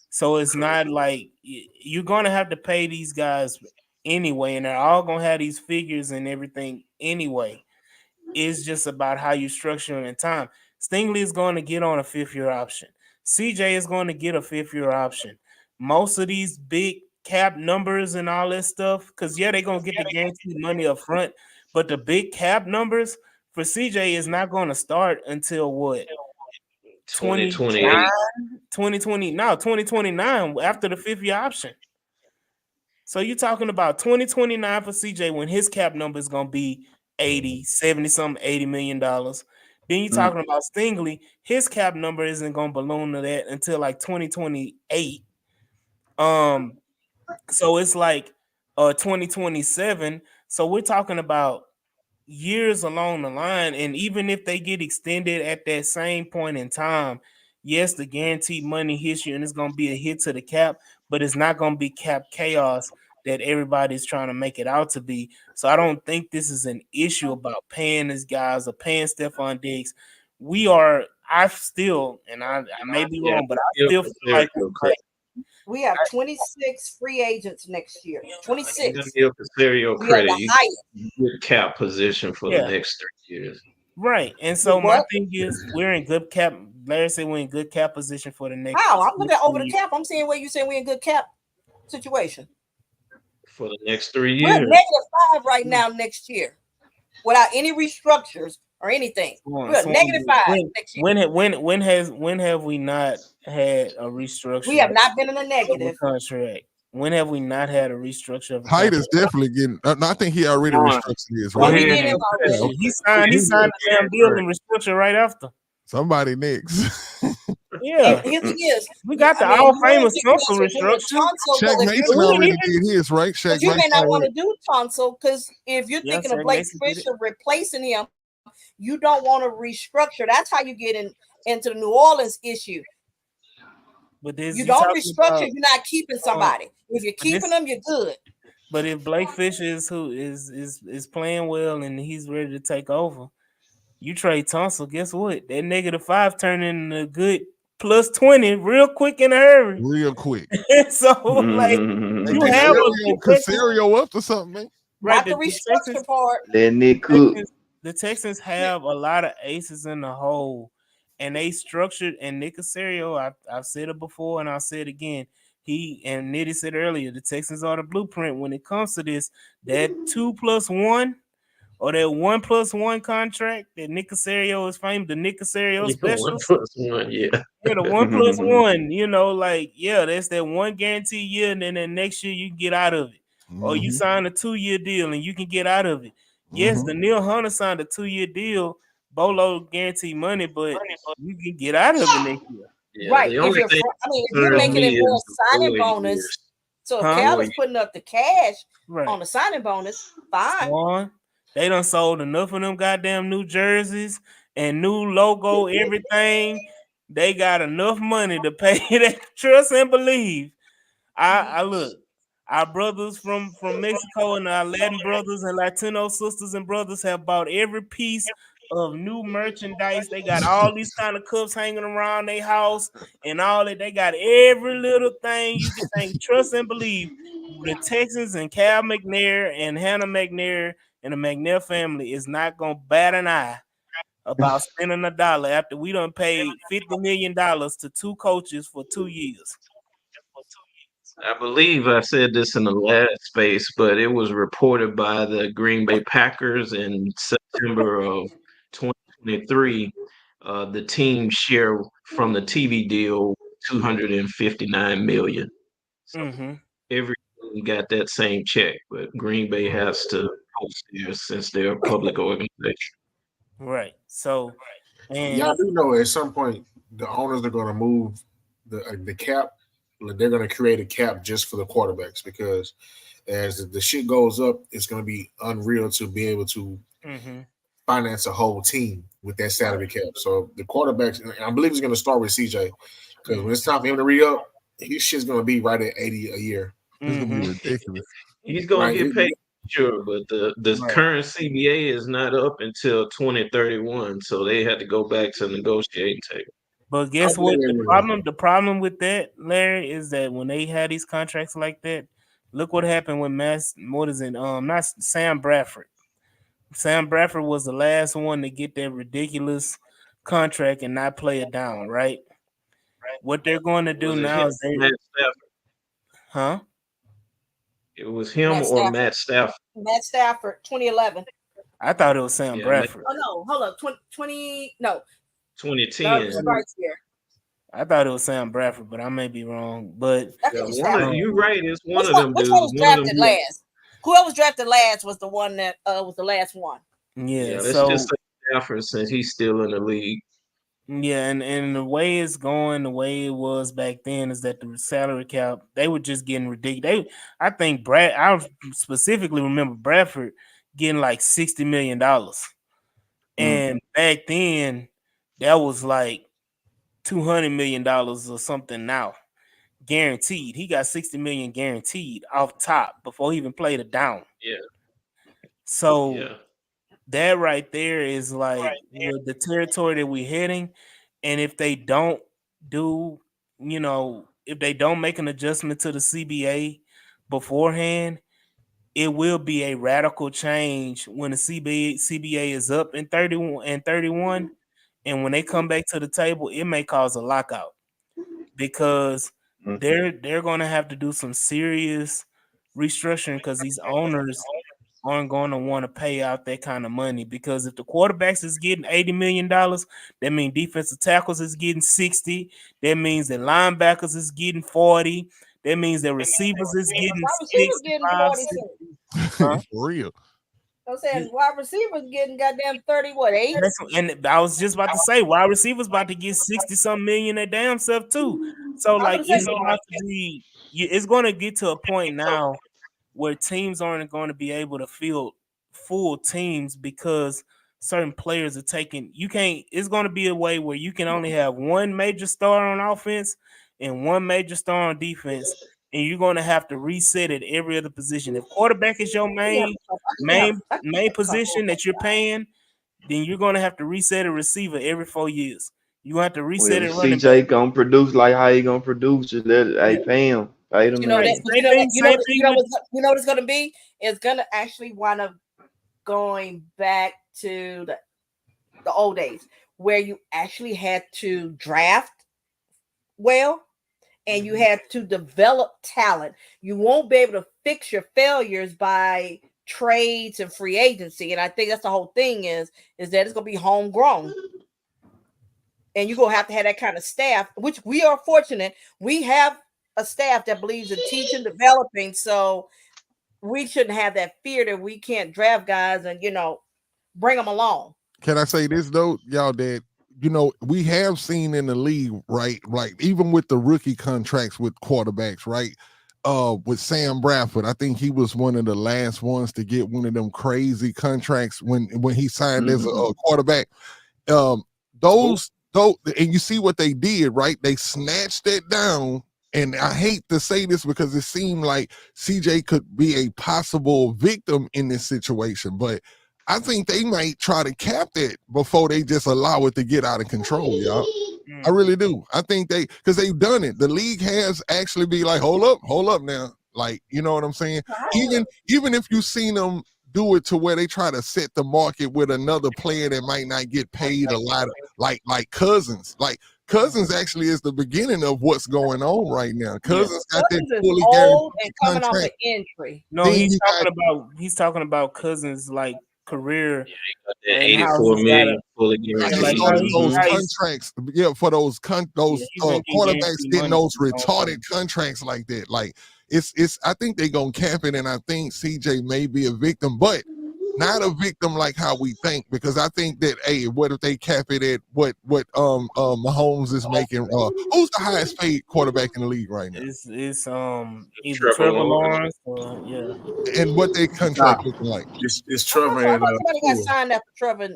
So it's not like you're going to have to pay these guys anyway, and they're all going to have these figures and everything anyway. It's just about how you structure it in time. Stingley is going to get on a 5th-year option. CJ is going to get a 5th-year option. Most of these big cap numbers and all that stuff, because they're going to get the guaranteed money up front, but the big cap numbers for CJ is not going to start until what 2028. 2020 no 2029 after the 5th year option. So you're talking about 2029 for CJ when his cap number is going to be 80, 70 something, $80 million. Then you're talking about Stingley, his cap number isn't going to balloon to that until like 2028. So it's like 2027. So we're talking about years along the line, and even if they get extended at that same point in time, yes, the guaranteed money hits you and it's going to be a hit to the cap, but it's not going to be cap chaos that everybody's trying to make it out to be. So I don't think this is an issue about paying these guys or paying Stephon Diggs. I still, and I may be Yeah, wrong, but I still feel like we have 26 free agents next year. I'm 26. gonna give Casario We are credit. the You highest. good cap position for the next 3 years. right. And You so my what? thing is we're in good cap. Larry said we're in good cap position for the next. How? I'm looking over the years. cap. I'm saying where you saying we're in good cap situation. For the next 3 We're years. -5 right now next year without any restructures or anything. We're So -5 next year. when have we not had a restructure? We have not been in a of a negative. contract. When have we not had a restructure of a Height contract? is definitely getting. I think he already Come on. restructured his, Go Yeah, right? he ahead did him and already. He signed the damn deal and restructure right after. Somebody next. Yeah, And here's the thing is, we got the I mean, all you wanna famous get tonsil closer with restructure. tonsil, Shaq because if Mason you're already did his, right? Shaq But you may Mason not want already. to do tonsil because if you're Yeah, thinking of Shaq Blake Mason did it. Fisher replacing him, you don't want to restructure. That's how you get into the New Orleans issue. But this You you don't talking restructure, about. you're not keeping somebody. If you're But this, keeping them, you're good. but if Blake Fisher is who is playing well and he's ready to take over, you trade Tunsil. Guess what? That -5 turn into a good +20 real quick in a hurry. Real quick. So like Hey, you Mm-hmm. have Casario, Casario up to something, man. right. Not the restructure part. Let Nick cook. The Texans have a lot of aces in the hole, and they structured. And Nick Casario, I've said it before, and I'll say it again. He and Nitty said earlier, the Texans are the blueprint when it comes to this. That 2+1 or that 1+1 contract that Nick Casario is famous, the Nick Casario Yeah, specials. 1+1, yeah. Yeah, the 1+1. You know, like that's that one guarantee year, and then the next year you can get out of it. Or you sign a 2-year deal and you can get out of it. Yes, the Neil Hunter signed a 2-year deal, Bolo guarantee money, but you can get out of it next year. Yeah, Right. the If only you're, thing if you're concerns making me it more is the signing void bonus, years. so if Huh? Cal is putting up the cash Right. on the signing bonus, fine. Swan, they done sold enough of them goddamn new jerseys and new logo, everything. They got enough money to pay that trust and believe. I look, our brothers from Mexico and our Latin brothers and Latino sisters and brothers have bought every piece of new merchandise. They got all these kind of cups hanging around their house and all that. They got every little thing you can think. Trust and believe. The Texans and Cal McNair and Hannah McNair and the McNair family is not gonna bat an eye about spending a dollar after we done paid $50 million to 2 coaches for 2 years. I believe I said this in the last space, but it was reported by the Green Bay Packers in September of 2023. The team share from the TV deal 259 million. So Mm-hmm. every team got that same check, but Green Bay has to post theirs since they're a public organization. Right. So, Y'all and do know at some point the owners are going to move the cap. They're going to create a cap just for the quarterbacks because as the shit goes up, it's going to be unreal to be able to mm-hmm. finance a whole team with that salary cap. So the quarterbacks, I believe it's going to start with CJ because when it's time for him to re up, his shit's going to be right at 80 a year. It's gonna be Mm-hmm. ridiculous. He's gonna Right? get paid, sure, but the Right. current CBA is not up until 2031, so they had to go back to the negotiating table. But I guess what? believe it. The problem with that, Larry, is that when they had these contracts like that, look what happened with not Sam Bradford. Sam Bradford was the last one to get that ridiculous contract and not play it down, right? What they're going to do Was it him now is or Matt Stafford? huh? It was him Matt or Stafford. Matt Stafford. Matt Stafford, 2011. I thought it was Sam Yeah, Bradford. Oh no, hold up. 20, no, 2010. right here. I thought it was Sam Bradford, but I may be wrong. But I Yeah, think it's one of Stafford. you right. It's one Which of one? them Which one dudes. was One of them. drafted last? Whoever was drafted last was the one that was the last one. yeah, Yeah, let's just so say Stafford since he's still in the league. yeah, and the way it's going, the way it was back then is that the salary cap, they were just getting ridiculous. I think I specifically remember Bradford getting like $60 million. And back then, that was like $200 million or something now. Guaranteed. He got 60 million guaranteed off top before he even played a down. Yeah, So yeah, that right there is like the territory that we're heading. And if they don't do, if they don't make an adjustment to the CBA beforehand, it will be a radical change when the CBA is up in 31 and 31. And when they come back to the table, it may cause a lockout because they're going to have to do some serious restructuring because these owners aren't going to want to pay out that kind of money, because if the quarterbacks is getting $80 million, that means defensive tackles is getting 60. That means that linebackers is getting 40. That means that receivers is getting Wide receivers getting 65, 40 60. too. Huh? For real. I'm saying wide receivers getting goddamn 30, what, 8? And I was just about to say, wide receivers about to get 60 some million their damn self too. So I'm like gonna say it's about to be, it's going to get to a point now where teams aren't going to be able to field full teams because certain players are taking. You can't. It's going to be a way where you can only have one major star on offense and one major star on defense, and you're going to have to reset at every other position. If quarterback is your main position that you're paying, then you're going to have to reset a receiver every 4 years. You have to reset Well, it running back. CJ gonna produce like how he gonna produce. Just let it, hey, Yeah. pay him. Pay the You know Right. that, man. but Same thing. Same thing with you know what it's gonna be? It's gonna actually wind up going back to the old days where you actually had to draft well and you had to develop talent. You won't be able to fix your failures by trades and free agency. And I think that's the whole thing is that it's gonna be homegrown. And you're gonna have to have that kind of staff, which we are fortunate. We have a staff that believes in teaching, developing. So we shouldn't have that fear that we can't draft guys and bring them along. Can I say this though, y'all, that we have seen in the league, right? Like even with the rookie contracts with quarterbacks, right? With Sam Bradford, I think he was one of the last ones to get one of them crazy contracts when he signed as a quarterback. Those and you see what they did, right? They snatched it down. And I hate to say this because it seemed like CJ could be a possible victim in this situation, but I think they might try to cap that before they just allow it to get out of control, y'all. I really do. I think because they've done it. The league has actually be like, hold up now. Like, you know what I'm saying? Even if you seen them do it to where they try to set the market with another player that might not get paid a lot, like Cousins. Like Cousins actually is the beginning of what's going on right now. Cousins got that Cousins is fully old and guaranteed coming off an contract. injury. No, Then he's you got talking about Cousins like career that and how 84 he's got million fully I yeah, just like guaranteed. thought how of those he's contracts, for those he's been getting quarterbacks guaranteed getting money those for a long retarded time. contracts like that. Like it's I think they gonna cap it, and I think CJ may be a victim, but not a victim like how we think, because I think that what if they cap it at what Mahomes is making? Who's the highest paid quarterback in the league right now? It's either Trevor Trevor Lawrence. Lawrence or yeah. And what their Nah, contract looking like? it's I thought, Trevor I and thought somebody got Tua. signed after Trevor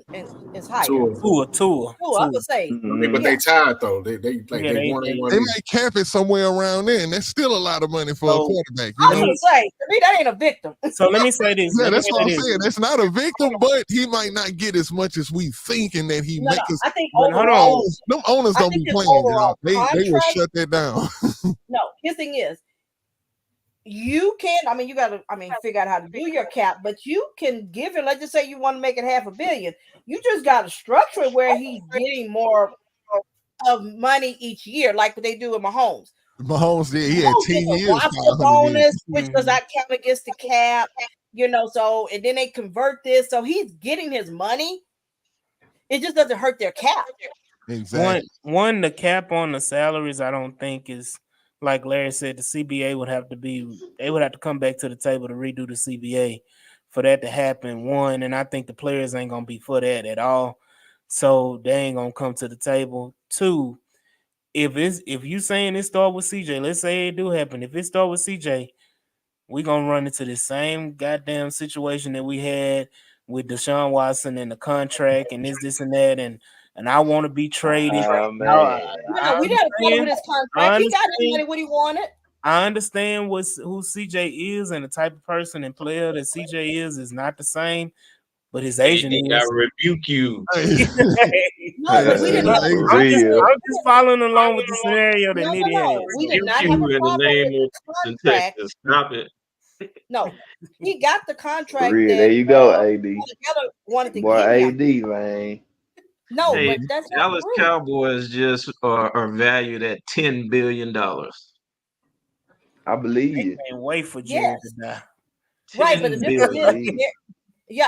is higher. Tua. Tua. I would say, I mean, but they tied though. They like Yeah, they they won and won They these. might cap it somewhere around there, and that's still a lot of money for a So quarterback. I You was know. gonna say, to me, that ain't a victim. so let me say this. Yeah, Let me that's say what I'm this. saying. That's not a victim, but he might not get as much as we thinking that he No, make. Cause I think But hold on. overall, them owners I don't think be his playing, y'all. overall They will contract. shut that down. No, his thing is, you can. I mean, you got to. I mean, figure out how to do your cap, but you can give him. Let's just say you want to make it $500 million. You just got to structure it where he's getting more of money each year, like what they do with Mahomes. Mahomes did. He had Mahomes 10 gets a years, roster 500 million. bonus, which does not count against the cap. So and then they convert this, so he's getting his money. It just doesn't hurt their cap. Exactly. One, the cap on the salaries, I don't think is like Larry said. The CBA they would have to come back to the table to redo the CBA for that to happen. One, and I think the players ain't gonna be for that at all, so they ain't gonna come to the table. Two, if you saying it start with CJ, let's say it do happen. If it start with CJ, we gonna run into the same goddamn situation that we had with Deshaun Watson and the contract and this and that, and I want to be traded. Oh No, man, We got a problem with his contract. He got his money what he wanted. I understand who CJ is and the type of person and player that CJ is not the same, but his agent They got is. rebuke you. No, but we didn't have a for problem. real. I'm just following along with the scenario that No, Nitty has. we did Rebuke not you have a in the problem name with of his Houston, contract. Texas. Stop it. No, he got the For contract real. that There you go, AD. Together wanted to Boy, give him. AD, man. No, Hey, but that's not Dallas true. Cowboys just are valued at $10 billion. I believe They you. can't wait for Jared Yes, to die. right. But the $10 difference I billion. believe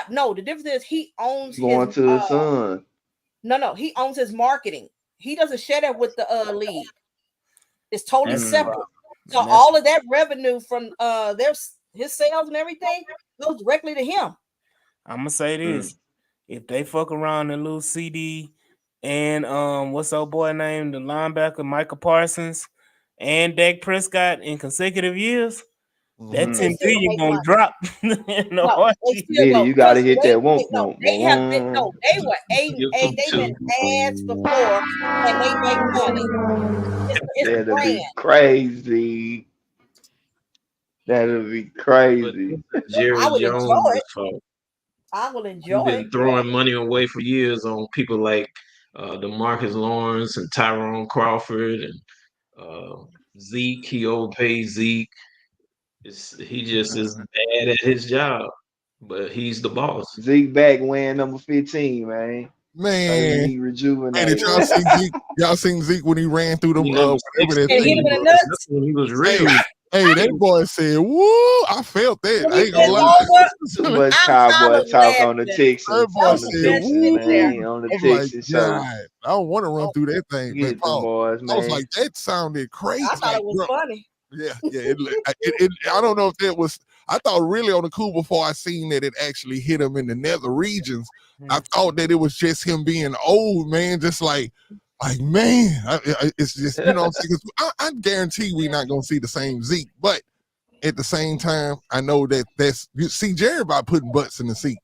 no, the difference is he owns his. going to his son. No, he owns his marketing. He doesn't share that with the league. It's totally That's the separate. problem. So And that's- all of that revenue from his sales and everything goes directly to him. I'm gonna say this: if they fuck around and lose CD and what's old boy named the linebacker Michael Parsons and Dak Prescott in consecutive years, that They 10 still billion make gonna money. drop in a No, they heartbeat. still Diddy, go. you gotta Because hit that won't, no, won't, they have been won't. they were 8-8. They've been ass before and they make money. It's a That'll brand. be crazy. That'll be But crazy. I Jerry would enjoy Jones' it. fault. I will He's enjoy been it. throwing money away for years on people like DeMarcus Lawrence and Tyrone Crawford and Zeke. He overpaid Zeke. He just is bad at his job, but he's the boss. Zeke back wearing number 15, man. So Man, he man, did rejuvenated. y'all see Zeke? Y'all seen Zeke when he ran through the He number whatever that 16, And hit him thing in the was? bro. nuts. That's when he was Hey, real. hey, that boy said, "Woo!" I felt that. When I he ain't gonna fell lie. over, Too much I'm cowboy hollering talk on the laughing. That Texans, boy That on was the the said, best Texans, shit there. "Woo!" man, on the I'm like, Texans show. God, I don't want to run through that thing. But Get them Paul, boys, I was man. like, that sounded crazy. I thought Like, it was bro, funny. yeah. I don't know if that was. I thought really on the cool before I seen that it actually hit him in the nether regions. I thought that it was just him being old, man. Just like man, it's just what I'm saying. 'Cause I guarantee we're not gonna see the same Zeke, but at the same time, I know that you see Jerry about putting butts in the seat.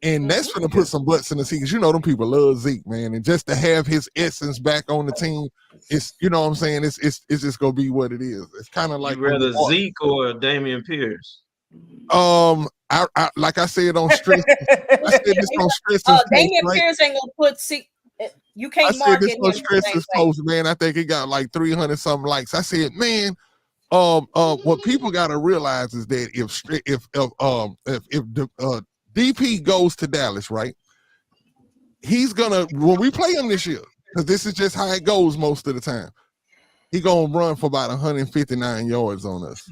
And that's gonna put some butts in the seat because them people love Zeke, man. And just to have his essence back on the team, it's what I'm saying, it's just gonna be what it is. It's kind of like You rather Zeke or Damian Pierce? I like I said on stress, I said this on stress and post, Damian right? Pierce ain't gonna put you I can't said this market on him the stress same and way. post, man. I think it got like 300 something likes. I said, man, what people got to realize is that if DP goes to Dallas, right, he's gonna when we play him this year, because this is just how it goes most of the time. He gonna run for about 159 yards on us.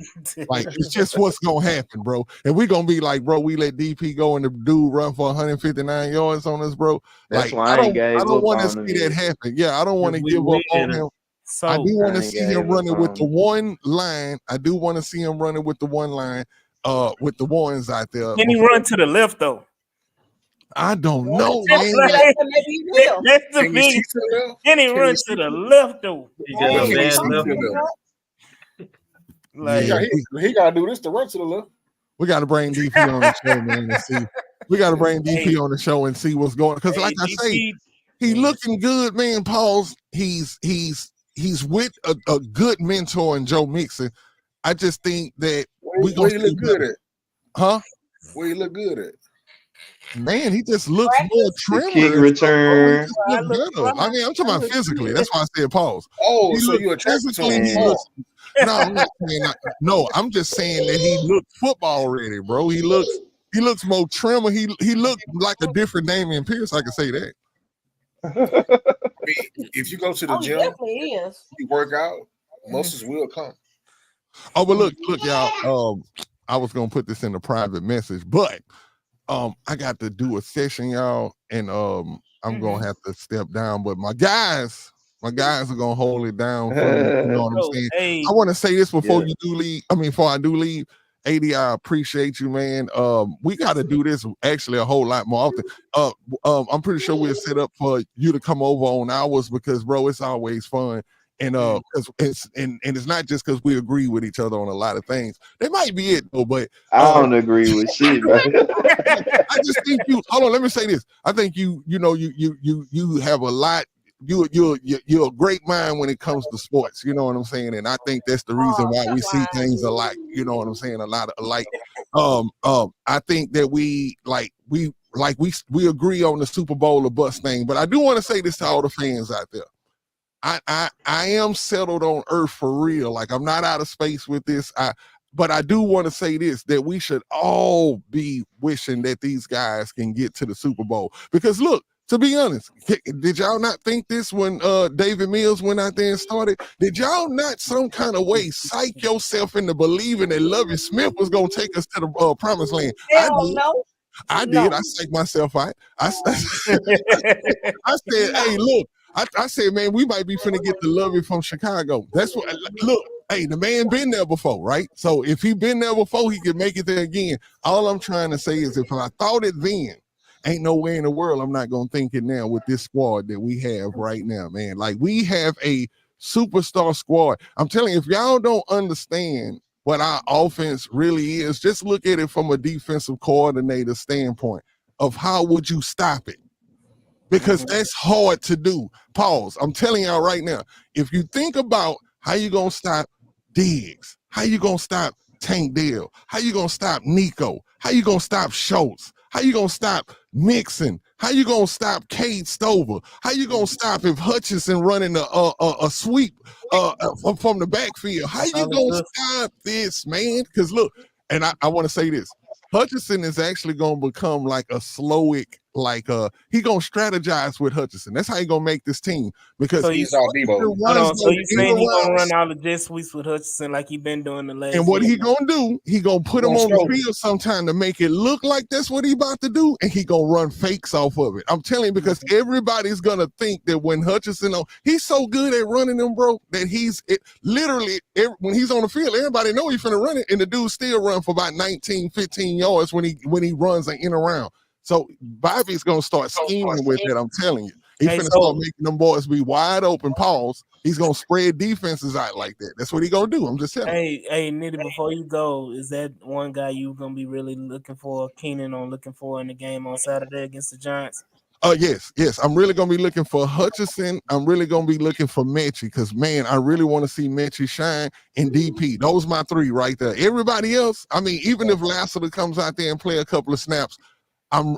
Like it's just what's gonna happen, bro. And we gonna be like, bro, we let DP go and the dude run for 159 yards on us, bro. That's Like why I I ain't don't gave up want to on him see that yet. happen. Yeah, I don't want to If we give up on win, him. I So do want I to ain't see him gave up running with on the him. one line. I do want to see him running with the one line, with the ones out there. can he run to the left though? I don't Well, know, the Texans get man. out there, maybe he will. That's the Can you see biggest. to the left? Can he Can run you to see? the left though? he got But a can you bad see to left. the left? Like Yeah, He gotta do this to run to the left. we got to bring DP on the show, man, and see. We got to bring DP Hey. on the show and see what's going. Because, like I say, DP, he looking good, man. Paul's he's with a good mentor in Joe Mixon. I just think that we Where gonna you see look good at? huh? Where you look good at? Man, he just looks more The trimmer kick and stuff, bro. He return. just look better. I mean, I'm talking about physically. That's why I said pause. Oh, He so looks you attracted to physically. him? He Man, looks. No, I'm not saying that. No, I'm just saying that he looks football ready, bro. He looks more trimmer. He looked like a different Damian Pierce. I can say that. I mean, if you go to the Oh, he gym, definitely is. you work out, muscles will come. Oh, but look, y'all. I was gonna put this in a private message, but I got to do a session, y'all, and I'm gonna have to step down. But my guys are gonna hold it down for me. You know what I'm So, saying? hey, I want to say this before Yeah. you do leave. I mean, before I do leave, AD, I appreciate you, man. We got to do this actually a whole lot more often. I'm pretty sure we're set up for you to come over on ours because, bro, it's always fun. And cause it's it's not just because we agree with each other on a lot of things. That might be it though, but I don't agree with shit, bro. I just think you. Hold on, let me say this. I think you have a lot. You're a great mind when it comes to sports. You know what I'm saying, and I think that's the reason Oh, why we come see on. things alike. You know what I'm saying, a lot of alike. I think that we agree on the Super Bowl or bust thing, but I do want to say this to all the fans out there. I am settled on earth for real. Like I'm not out of space with this. But I do want to say this, that we should all be wishing that these guys can get to the Super Bowl. Because look, to be honest, did y'all not think this when David Mills went out there and started? Did y'all not some kind of way psych yourself into believing that Lovie Smith was gonna take us to the promised land? I Hell did. no. I did. No. I psyched myself out. I said, hey, look, I said, man, we might be finna get the Lovey from Chicago. That's what, look, hey, the man been there before, right? So if he been there before, he can make it there again. All I'm trying to say is if I thought it then, ain't no way in the world I'm not going to think it now with this squad that we have right now, man. Like we have a superstar squad. I'm telling you, if y'all don't understand what our offense really is, just look at it from a defensive coordinator standpoint of how would you stop it? Because that's hard to do. Pause. I'm telling y'all right now, if you think about how you gonna stop Diggs, how you gonna stop Tank Dell, how you gonna stop Nico, how you gonna stop Schultz, how you gonna stop Mixon, how you gonna stop Cade Stover, how you gonna stop if Hutchinson running a sweep from the backfield, how you All the gonna good. stop this, man? Because look, and I want to say this. Hutchinson is actually gonna become like a slowic, like he gonna strategize with Hutchinson. That's how he gonna make this team because So you He's all Debo. Hutchinson hold runs on. So those you end saying he gonna arounds. run all the jet sweeps with Hutchinson like he been doing the And last what year? he gonna do, he gonna put him Gonna on the smoke. field sometime to make it look like that's what he about to do, and he gonna run fakes off of it. I'm telling you, because everybody's gonna think that when Hutchinson he's so good at running them, bro, that literally when he's on the field, everybody know he's finna run it, and the dude still run for about 19, 15 yards when he runs an in around. So Bobby's gonna start scheming with it. I'm telling you. He Hey, finna start so making them boys be wide open, pause. He's gonna spread defenses out like that. That's what he gonna do. I'm just telling you. hey, Nitty, before you go, is that one guy you gonna be really looking for, keening on looking for in the game on Saturday against the Giants? Yes. I'm really gonna be looking for Hutchinson. I'm really gonna be looking for Mechie because man, I really want to see Mechie shine in DP. Those my three right there. Everybody else, I mean, even if Lassiter comes out there and play a couple of snaps, I'm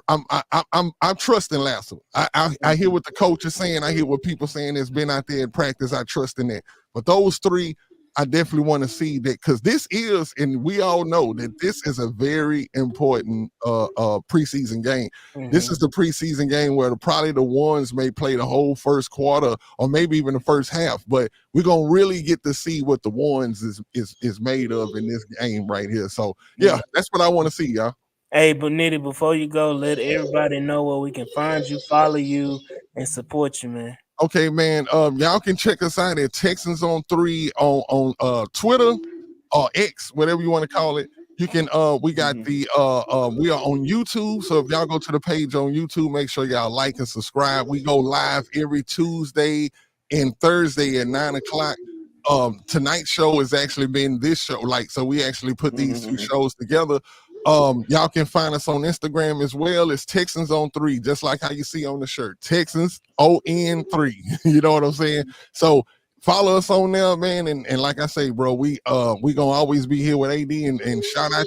trusting Lassiter. I hear what the coach is saying. I hear what people saying that's been out there in practice. I trust in that. But those three, I definitely want to see that because this is, and we all know that this is a very important preseason game. This is the preseason game where probably the ones may play the whole first quarter or maybe even the first half. But we're gonna really get to see what the ones is made of in this game right here. So yeah, that's what I want to see, y'all. Hey, but Nitty, before you go, let everybody know where we can find you, follow you, and support you, man. Okay, man. Y'all can check us out at Texans on 3 on Twitter or X, whatever you want to call it. You can we got the we are on YouTube. So if y'all go to the page on YouTube, make sure y'all like and subscribe. We go live every Tuesday and Thursday at 9 o'clock. Tonight's show has actually been this show, like so we actually put these two shows together. Y'all can find us on Instagram as well. It's Texans on 3, just like how you see on the shirt. Texans ON3. You know what I'm saying? So follow us on there, man. And like I say, bro, we gonna always be here with AD and shout out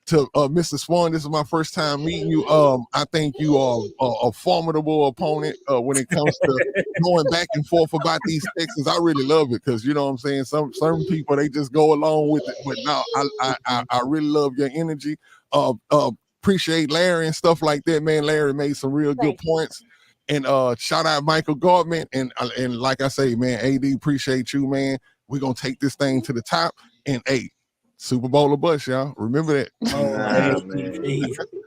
to Mr. Swan. This is my first time meeting you. I think you are a formidable opponent when it comes to going back and forth about these Texans. I really love it because you know what I'm saying. Some people they just go along with it, but no, I really love your energy. Appreciate Larry and stuff like that, man. Larry made some real good points. And shout out Michael Gardman and like I say, man, AD, appreciate you, man. We're gonna take this thing to the top. And hey, Super Bowl or bust, y'all. Remember that. Oh, Nah, man. hey,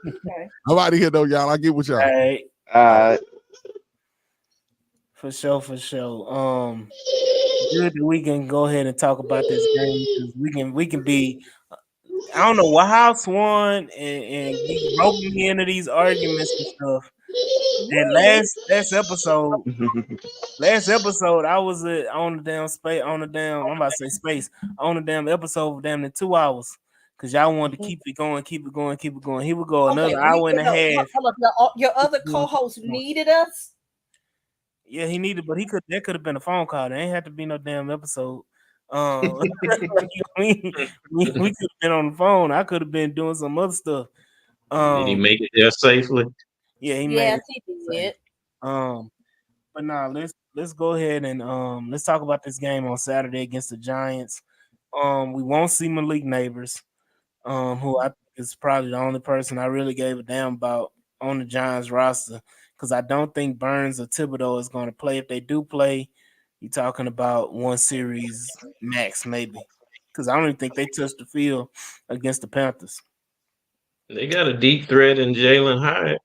Okay. I'm out of here though, y'all. I get with y'all. hey, Uh, for sure, for sure. Good that we can go ahead and talk about this game because we can be. I don't know what house won and be roping me into these arguments and stuff. That When? last episode, I was on the damn space on the damn. I'm about to say space on the damn episode for damn near 2 hours because y'all wanted to keep it going, keep it going, keep it going. He would go Okay, another hour and a no, half. hold up. Your other co-host needed us. Yeah, he needed, but he could. That could have been a phone call. There ain't have to be no damn episode. We could have been on the phone. I could have been doing some other stuff. Did he Um, make it there safely? yeah, he made Yes, it. he Safe. did. But now let's go ahead and let's talk about this game on Saturday against the Giants. We won't see Malik Neighbors, who I think is probably the only person I really gave a damn about on the Giants roster because I don't think Burns or Thibodeau is going to play. If they do play, you're talking about one series max, maybe. Because I don't even think they touched the field against the Panthers. They got a deep threat in Jalen Hyatt.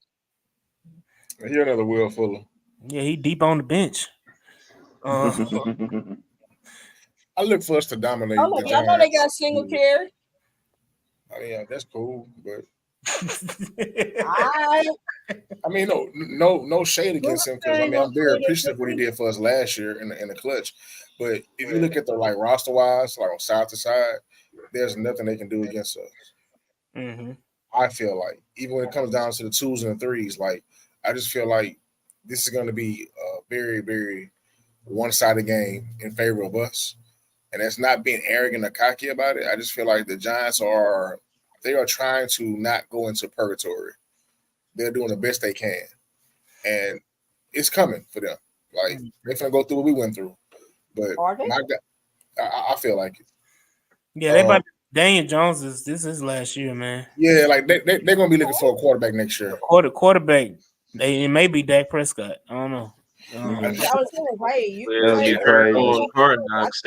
Here another Will Fuller. Yeah, he deep on the bench. Uh, I look for us to Oh dominate look, the y'all know they got Giants. Singletary. I mean, yeah, that's cool, but I I mean, no shade against him because I ain't mean gonna I'm very say that appreciative of what he did for us last year in the clutch. But if you look at the like roster wise, like on side to side, there's nothing they can do against us. hmm I feel like even when it comes down to the twos and the threes, like I just feel like this is going to be a very very one sided game in favor of us, and it's not being arrogant or cocky about it. I just feel like the Giants are they are trying to not go into purgatory. They're doing the best they can, and it's coming for them. Like they're gonna go through what we went through. But are they? my God, I feel like it. Yeah, they Um, about Daniel Jones is this is last year, man. yeah, like they're gonna be looking for a quarterback next year. Quarterback. It may be Dak Prescott. I don't know. Yeah, I was saying, right? You Well, That'll might be you have heard crazy. on Hard Knocks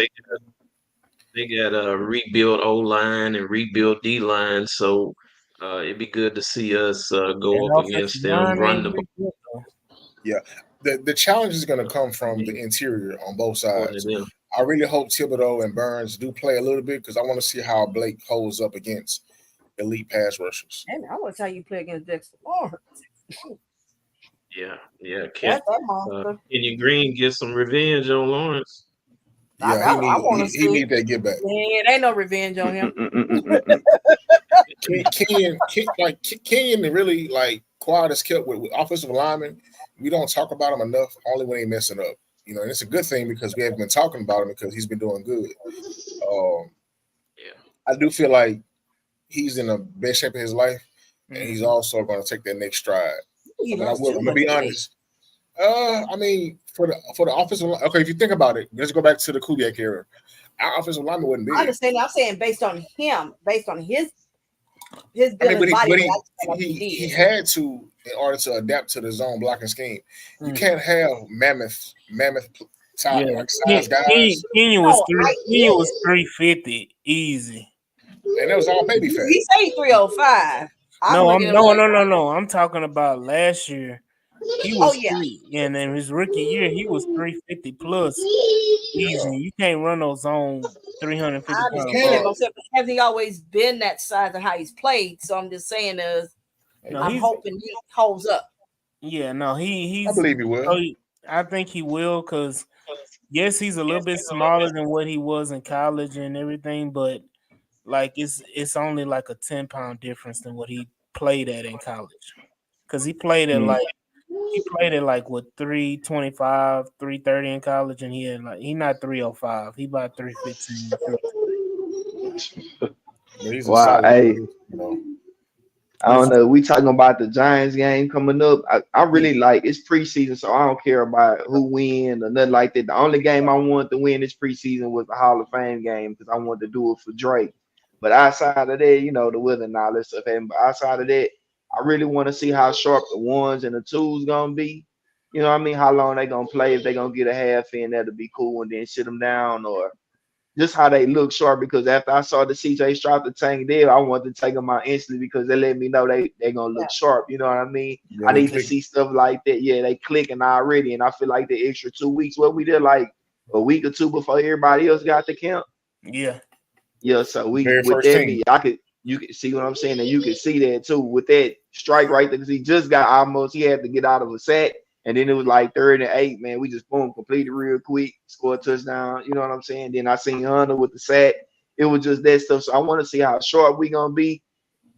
they got a rebuild O line and rebuild D line, so it'd be good to see us That go up offensive against them, line run ain't the ball very good though. Yeah, the challenge is gonna come from the interior on both according sides. to them. I really hope Thibodeau and Burns do play a little bit because I want to see how Blake holds up against elite pass rushers. and I want to how you play against Dexter Lawrence. Yeah. That's that monster. Kenyon Green get some revenge on Lawrence? Yeah, I want to he see. need that get back. Man, ain't no revenge on him. Kenyon really like quiet as kept with offensive linemen. We don't talk about him enough, only when he messing up. You know, and it's a good thing because we haven't been talking about him because he's been doing good. Um, Yeah. I do feel like he's in the best shape of his life, and he's Mhm. also going to take that next stride. He But I lost will, too I'm gonna much be weight. honest. I mean, for the offensive line, okay, if you think about it, let's go back to the Kubiak era. Our offensive lineman wasn't I big. understand. I'm saying based on him, based on his I mean, building body weight, I just feel like he he had to in order to adapt to the zone blocking scheme. You Mhm. can't have mammoth Yeah, like size guys, Kenyon was No, three. I Kenyon was get 350 easy. and that was all baby it. fat. He say 305. I'm No, looking I'm at him no like, no no no. I'm talking about last year. He oh was yeah, three, and in his rookie year, he was 350 plus Yeah, easy. You can't run those on I 350 pound understand that. uh, guys. But I'm saying, has he always been that size and how he's played? So I'm just saying is No, I'm he's hoping he holds up. yeah. No, I he's. believe he Oh, will. I think he will because yes, he's a little bit smaller than what he was in college and everything, but like it's only like a 10 pound difference than what he played at in college. Because he played at like what 325, 330 in college, and he had like he not 305. He about 315, 320. But he's a Wow, solid hey, player, you know. I But don't know. We talking about the Giants game coming up. I yeah, really like it's preseason, so I don't care about who win or nothing like that. The only game I wanted to win this preseason was the Hall of Fame game because I wanted to do it for Drake. But outside of that, the weather and all that stuff. And outside of that, I really want to see how sharp the ones and the twos gonna be. You know what I mean? How long they gonna play? If they gonna get a half in, that'll be cool, and then sit them down, or just how they look sharp. Because after I saw the CJ Stroud the Tank deal, I wanted to take them out instantly because they let me know they gonna look sharp. You know what I mean? Yeah, I they need to click. see stuff like that. Yeah, they clicking already, and I feel like the extra 2 weeks. What we did like a week or two before everybody else got to camp. Yeah. Yeah, so we Very with first that team. be I could you can see what I'm saying, and you can see that too with that strike right there because he just got almost he had to get out of a sack, and then it was like 3rd and 8. Man, we just boom completed real quick, scored a touchdown. You know what I'm saying? Then I seen Hunter with the sack. It was just that stuff. So I want to see how short we gonna be,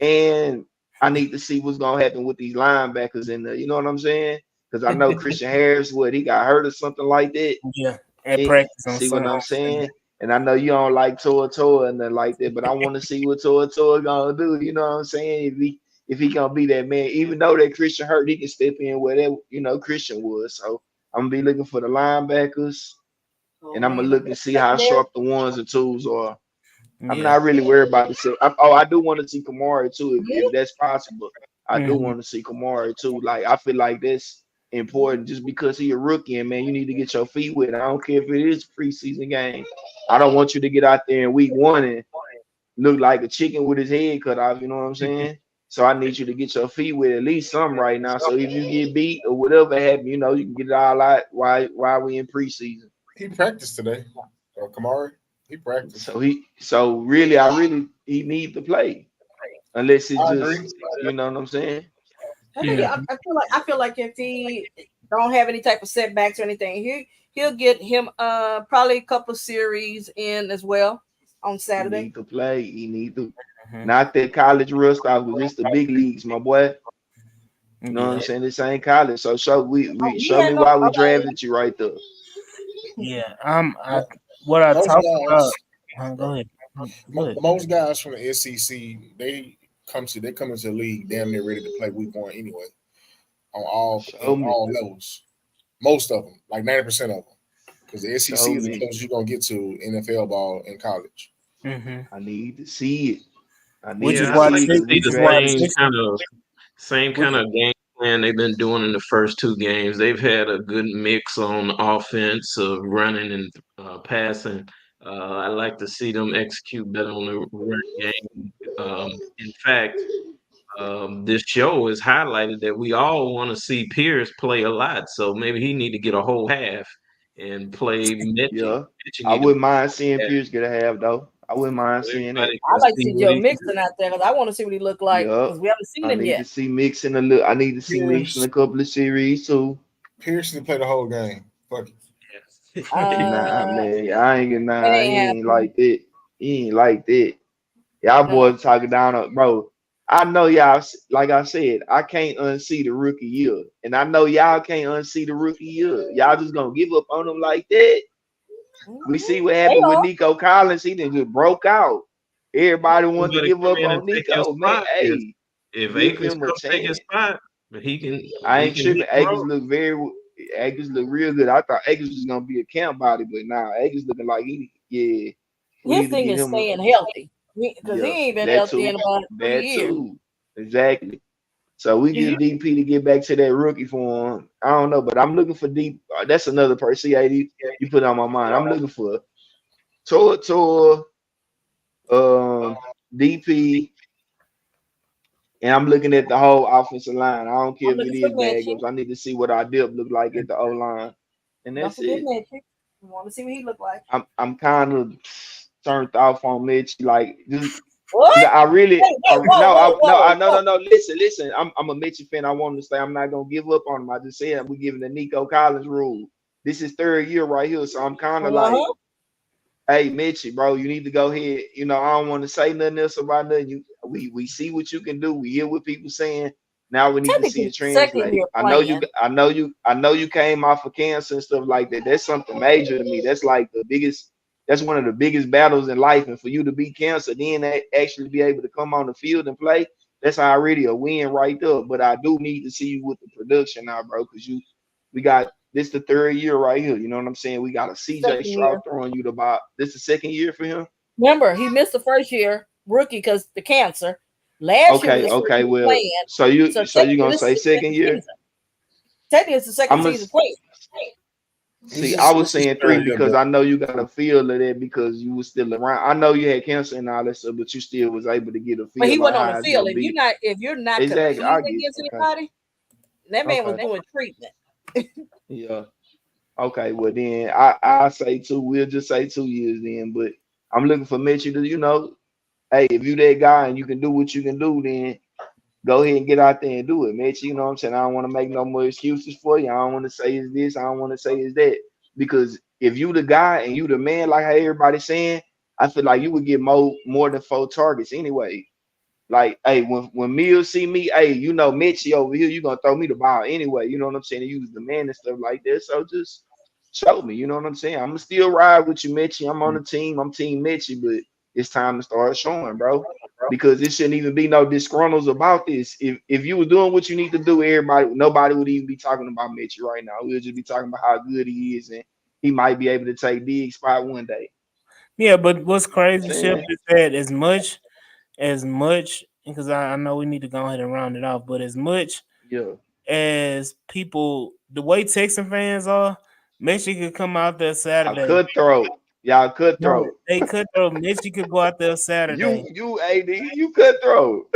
and I need to see what's gonna happen with these linebackers in there. You know what I'm saying? Because I know Christian Harris, what he got hurt or something like that. Yeah. At Eh, practice on see what Sunday. I'm saying? And I know you don't like Toa and nothing like that, but I want to see what Toa gonna do. You know what I'm saying? If he gonna be that man, even though that Christian hurt, he can step in where that Christian was. So I'm gonna be looking for the linebackers, Oh and I'm gonna man, look and see how secondary. sharp the ones and twos are. I'm Yeah. not really worried about the set. I do want to see Kamari too, if that's possible. I do Mhm. want to see Kamari too. Like I feel like that's important just because he a rookie and man, you need to get your feet wet. I don't care if it is a preseason game. I don't want you to get out there in week 1 and look like a chicken with his head cut off. You know what I'm saying? So I need you to get your feet wet at least some right now. So if you get beat or whatever happened, you can get it all out while we in preseason. He practiced today. Kamari, he practiced. So really, he need to play unless it's I just agree. what I'm saying. Mhm. I feel like if he don't have any type of setbacks or anything, he'll get him probably a couple of series in as well on He Saturday. need to play. He need to Mhm. not that college rust off, but just the big leagues, my boy. You know what I'm Yeah. saying? This ain't college. So Oh, we he show me had no why we okay. drafted you right there. Yeah. What I Most talked about. guys, Go ahead. Go ahead. most guys from the SEC, they come into the league damn near ready to play week 1 anyway on Show me. all levels. Most of them, like 90% of them, because the SEC Show is the me. closest you're gonna get to NFL ball in college. Mhm. I need to see it. I Which need is to Yeah, I'd why like see it to because see we Texas, the why drafted same you. Texas, kind of same which, kind of game plan they've been doing in the first 2 games. They've had a good mix on offense of running and passing. I like to see them execute better on the run game. In fact, this show is highlighted that we all want to see Pierce play a lot. So maybe he need to get a whole half and play Mitchie. Yeah. Mitchie I need to wouldn't play mind seeing half Pierce get a half though. I wouldn't mind so seeing that. everybody I can like to see see what Joe he can do. Mixon out there because I want to see what he look like Yup. because we haven't seen I him need to yet. see Mixon a little. I need to see Mixon Pierce, a couple of series too. Pierce to play the whole game. Fuck it. Nah, Uh, man, I ain't gonna. it Nah, ain't he ain't happening. like that. He ain't like that. Y'all No. boys talking down on bro. I know like I said, I can't unsee the rookie year, and I know y'all can't unsee the rookie year. Y'all just gonna give up on him like that. We Mhm. see what They happened with are. Nico Collins. He done just broke out. Everybody wanted to Somebody give come up in and on take your Nico. Man, spot. hey, If give Akers him a come take his chance. spot, but he can I he ain't can hit tripping. the Akers road. look Akers look real good. I thought Akers was gonna be a camp body, but now Akers looking like yeah. We His need to thing get is him a staying healthy because he yeah, ain't been that healthy too. in about 3 years. Exactly. So we You, get DP to get back to that rookie form. I don't know, but I'm looking for deep. That's another person. CAD you put on my mind. I'm looking for Tor, DP, and I'm looking at the whole offensive line. I don't care I'm if it looking for is Mitchie. backups. I need to see what our depth look like at the O line, and Don't that's forget it. Mitchie. We want to see what he look like. I'm kind of turned off on Mitch. Like just because What? I really Wait, whoa, no whoa, I whoa, no whoa. no no listen. I'm a Mitchell fan. I want him to stay. I'm not gonna give up on him. I just said we giving the Nico Collins rule. This is 3rd year right here, so I'm kind of like, Uh-huh. hey Mitchie, bro, you need to go ahead. I don't want to say nothing else about nothing. We see what you can do. We hear what people saying. Now we need to see Technically, it second translate. year playing. I know you came off of cancer and stuff like that. That's something major to me. That's like the biggest. That's one of the biggest battles in life. And for you to beat cancer, then actually be able to come on the field and play, that's already a win right there. But I do need to see you with the production now, bro, because we got this the 3rd year right here. You know what I'm saying? We got a CJ Second Stroud year. throwing you the ball. This the 2nd year for him. Remember, he missed the first year rookie because the cancer. Last year was Okay, his first okay. year Well, playing. so So you technically, gonna this is say his second second year? season. Technically, it's the second I'm a season playing. See, I was he's saying still three a young because boy. I know you got a feel of that because you was still around. I know you had cancer and all that stuff, but you still was able to get a But he feel on wasn't on the how it's field. gonna be. If you're not Exactly. I competing get against you. Okay. anybody, that man was Okay. doing treatment. Yeah. Okay. Well then I say two. We'll just say 2 years then. But I'm looking for Mitchell to, hey, if you that guy and you can do what you can do, then go ahead and get out there and do it, Mitch. You know what I'm saying? I don't want to make no more excuses for you. I don't want to say it's this. I don't want to say it's that. Because if you the guy and you the man, like how everybody's saying, I feel like you would get more than 4 targets anyway. Like, hey, when Mills see me, hey, Mitchie over here, you gonna throw me the ball anyway. You know what I'm saying? You was the man and stuff like that. So just show me, you know what I'm saying? I'm gonna still ride with you, Mitchie. I'm on the team. I'm Team Mitchie, but it's time to start showing, bro. Because it shouldn't even be no disgruntles about this. If you were doing what you need to do, nobody would even be talking about Mitchie right now. We'll just be talking about how good he is and he might be able to take big spot one day. Yeah, but what's You crazy, know what Chef, I'm saying? is that as much, because I know we need to go ahead and round it off, but as much Yeah. as people, the way Texan fans are, Messi could come out there Y'all Saturday. cutthroat. Y'all No, cutthroat. they could throw. Messi could go out there Saturday. You AD, you cutthroat.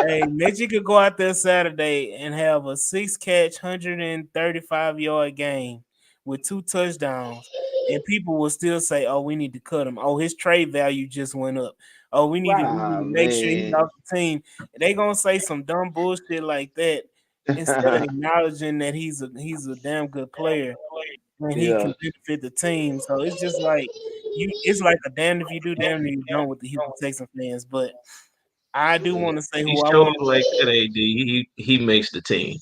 Hey, Mitchie could go out there Saturday and have a 6 catch, 135-yard game with 2 touchdowns, and people will still say, "Oh, we need to cut him. Oh, his trade value just went up. Oh, Right. we need Ah to make sure he's man. off the team." They gonna say some dumb bullshit like that instead of acknowledging that he's a damn good player and he Yeah. can benefit the team. So it's just like it's like a damn if you do, damn if you don't with the Houston Texans fans, but. I do want to say He who I shows want. like that. AD. He makes the team.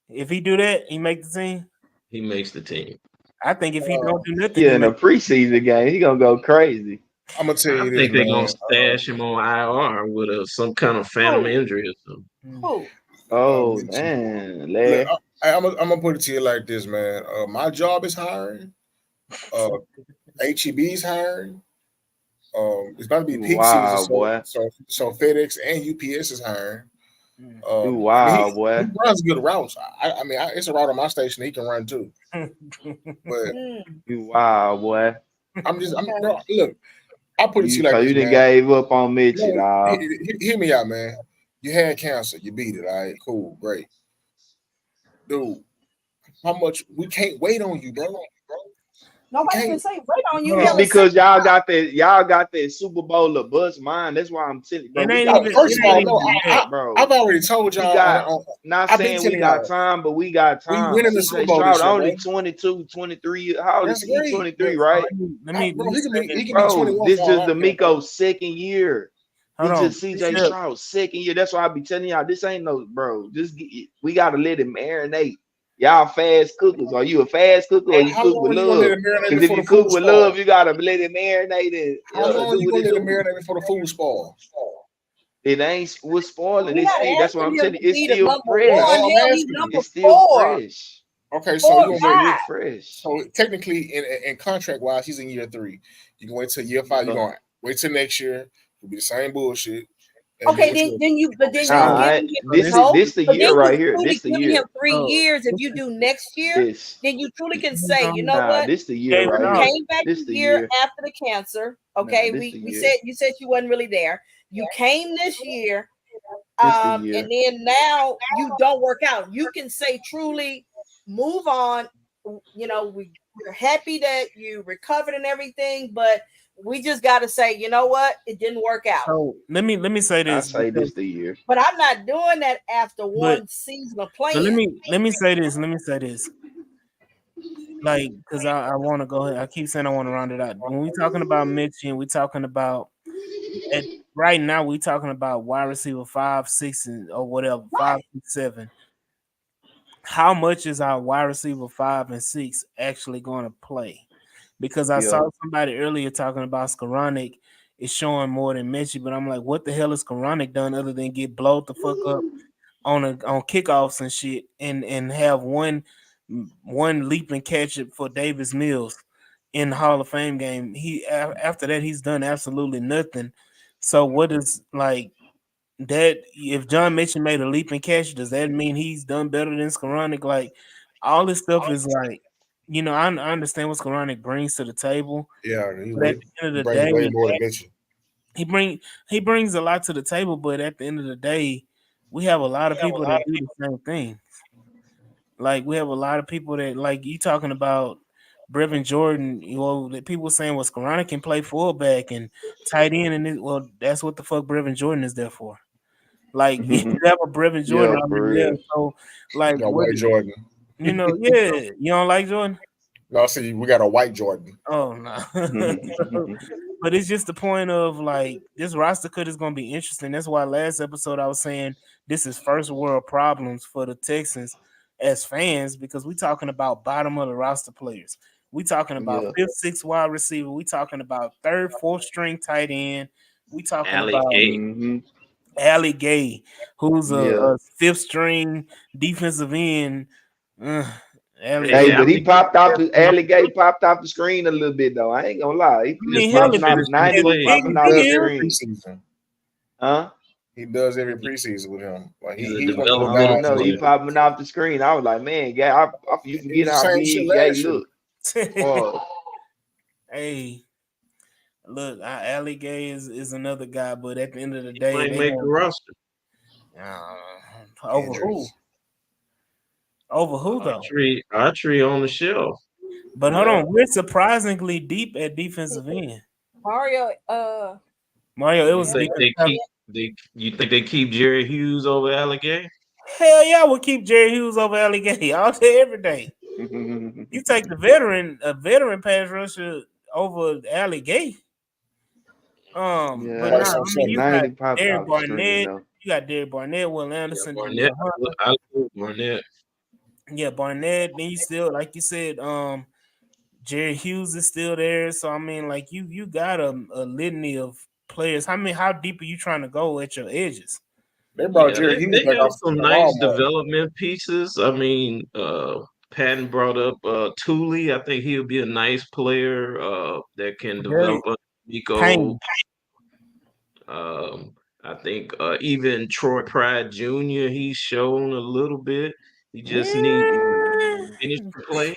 If he do that, he make the team. He makes the team. I think if he don't do nothing, Yeah, he in a make. preseason game, he gonna go crazy. I'm gonna tell I you this, think they're gonna man. stash him on IR with some kind of phantom Who? injury or something. Mm. Who? Oh Mitchell. man, Look, lad. I'm gonna put it to you like this, man. My job is hiring. Uh, HEB's hiring. It's about to be You peak season, wild so boy. so FedEx and UPS is hiring. Mm. You I mean, wild he boy. runs good routes. I mean, it's a route on my station he can run too. But Mm, You wild boy. I'm okay. bro. Look, I put it to You you like so you this, didn't man. gave up on Mitchell, No, dog. hear me out, man. You had cancer, you beat it. All right, cool, great, dude. How much we can't wait on you, bro? We Nobody can can't. say wait on you. Hold It's Hell on. is second because y'all round. got that Super Bowl of bust mine. That's why I'm telling you, bro. It We ain't got even. First It of ain't all, time, no, even that. I've bro. already told We y'all. got not I've been saying we telling got y'all time, but we got we time. winning the Super CJ Bowl Stroud this year, only bro. 22, 23. How old is That's he? He great, but 23, So right? let bro, me say this. he can be Bro, 21 this for all just I care, bro. D'Amico's second year. Hold This on, just CJ Chef. Stroud's second year. That's why I be telling y'all this ain't no bro. We gotta let him marinate. Y'all fast cookers. Are you a fast cooker or you How cook long with are you gonna let love? it marinate Because if before you the cook food with love, spoil? you gotta let it marinate and How long are do you what gonna it let it do. marinate before the food spoil? It ain't what's spoiling. We It's not hey, that's what asking I'm him telling to you. It's be the still number That's one. fresh. all I'm Hell, he's asking you. number It's still four, fresh. Okay, so four you or It's gonna wait. still five. fresh. So technically, in contract wise, he's in year 3. You can wait till year 5. You're Yeah. gonna wait till next year. It'll be the same bullshit. And then Okay, what you gonna do? then So you Nah, giving him so this. no, this the but then year you right here. truly This the giving him year. 3 years. If you Listen, do next year, This. then you truly can listen, say, you know Nah, what? this the year gave it right You up. here. came back This the the year year. after the cancer. Nah, Okay, this the we year. said you said you wasn't really there. You came this year, This the and year. then now you don't work out. You can say truly move on. You know, we're happy that you recovered and everything, but we just got to say, you know what? It didn't work out. So let me say I this say because, this the year. But I'm not doing that after but one season of but let playing. me let me say this. Let me say this. Like, because I want to go ahead. I keep saying I want to round it out. When we talking about Mitch and we talking about at right now, we talking about wide receiver 5, 6, and or whatever, Right. 5, 6, 7. How much is our wide receiver 5 and 6 actually going to play? Because I Yeah. saw somebody earlier talking about Skoranek is showing more than Messi, but I'm like, what the hell has Skoranek done other than get blowed the fuck up on kickoffs and shit, and have one leap and catch it for Davis Mills in the Hall of Fame game. After that he's done absolutely nothing. So what is like that? If John Mitchell made a leap and catch, does that mean he's done better than Skoranek? Like all this stuff is like. I understand what Skoranek brings to the table, Yeah, but at the end he of the brings day, way more than Mitchell. he bring he brings a lot to the table. But at the end of the day, we have a lot of people that do the same thing. Like we have a lot of people that like you talking about Brevin Jordan. That people saying well, Skoranek can play fullback and tight end, and well, that's what the fuck Brevin Jordan is there for. Like you have a Brevin Jordan Yeah, for already there, real. so like You got what white Jordan. yeah, you don't like Jordan? No, see, we got a white Jordan. Oh no. But it's just the point of like this roster cut is gonna be interesting. That's why last episode I was saying this is first world problems for the Texans as fans because we talking about bottom of the roster players. We talking about Yeah. fifth, sixth wide receiver. We talking about third, fourth string tight end. We talking Alley about Gate. Mm-hmm. Allie Gay, who's Yeah. a fifth string defensive end. Uh, Allie Hey, Hey, Gay. but he Alley Gate popped off the had alligator popped off the screen a little bit though. I ain't gonna lie. I He mean, just hell, ain't popping if off. it's, finishing 90 if was plays. big, popping big off the Does is, every screen. preseason. Huh? He does every preseason with him. Like He's a he's one of I those developmental don't guys. know. He player. popping off the screen. I was like, man, Gay, you He was forget the how same shit big Gay last year. look. Oh, hey, look, Allie Gay is another guy, but at the end of the He day, might they make the have roster. uh, over who? Injuries. Over who though? Archery on the shelf. But hold yeah. on, we're surprisingly deep at defensive end. Mario, Mario, it You was yeah, think because they keep you think they keep Jerry Hughes over Alligator? hell yeah, I would keep Jerry Hughes over Allie Gay all day, every day. You take a veteran pass rusher over Allie Gay. But Yeah. Price nah, on I mean you something. got 90 popped Derek off the screen Barnett, though. you got Derek Barnett, Will Yeah, Anderson, Barnett. Daniel Hunt. I love Barnett. Yeah, Barnett. Then you still, like you said, Jerry Hughes is still there. So I mean, like you got a litany of players. How deep are you trying to go at your edges? They brought Yeah, Jerry Hughes they back have off some the nice Walmart. development pieces. I mean, Patton brought up Thule. I think he'll be a nice player that can Very develop a Nico. pain. I think even Troy Pride Jr. He's shown a little bit. He just need Mm, finish the play.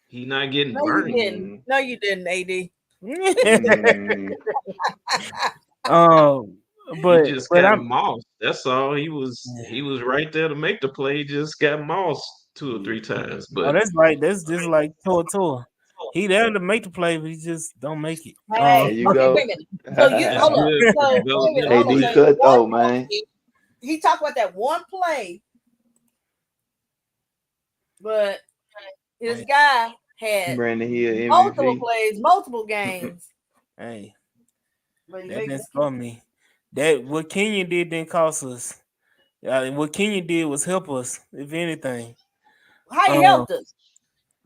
He not getting no, you burnt. didn't. mm, No, you didn't, AD. mm. um, He but just but got I'm mossed. That's all. He was right there to make the play. He just got mossed two or three times. oh But that's just like Toa. He there to make the play, but he just don't make it. There Hey, you okay, go. wait a minute. So you that's hold up. good for So wait a minute, hold on. AD developmental So player. one Cutthroat, man. play, he talked about that one play, but his Hey, guy had Brandon Hill multiple MVP. plays, multiple games. hey, But he that makes didn't stop me. That what Kenyon did didn't cost us. What Kenyon did was help us, if anything. how he Um, helped us.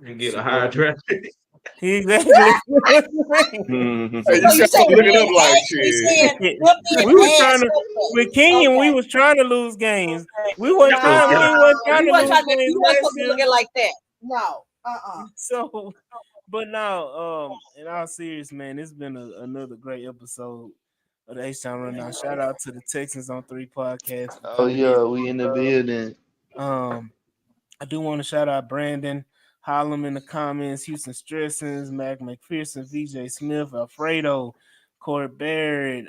And get a shit, higher draft pick. he exactly. Hey, you So you said saying something looking being up like ass? You shit. saying him being We was trying ass to helped us? with Kenyon. We Okay. was trying to lose games. We Y'all wasn't was trying. We getting No, wasn't trying you to wasn't lose trying to. games You wasn't last supposed to be year. looking like that. No. So, but now, in all serious, man, it's been another great episode of the H Town Rundown. Shout out to the Texans on 3 podcast for Oh coming in. yeah, we in the building. Um, I do want to shout out Brandon Hollum in the comments, Houston Stressings, Mac McPherson, VJ Smith, Alfredo, Corey Barrett,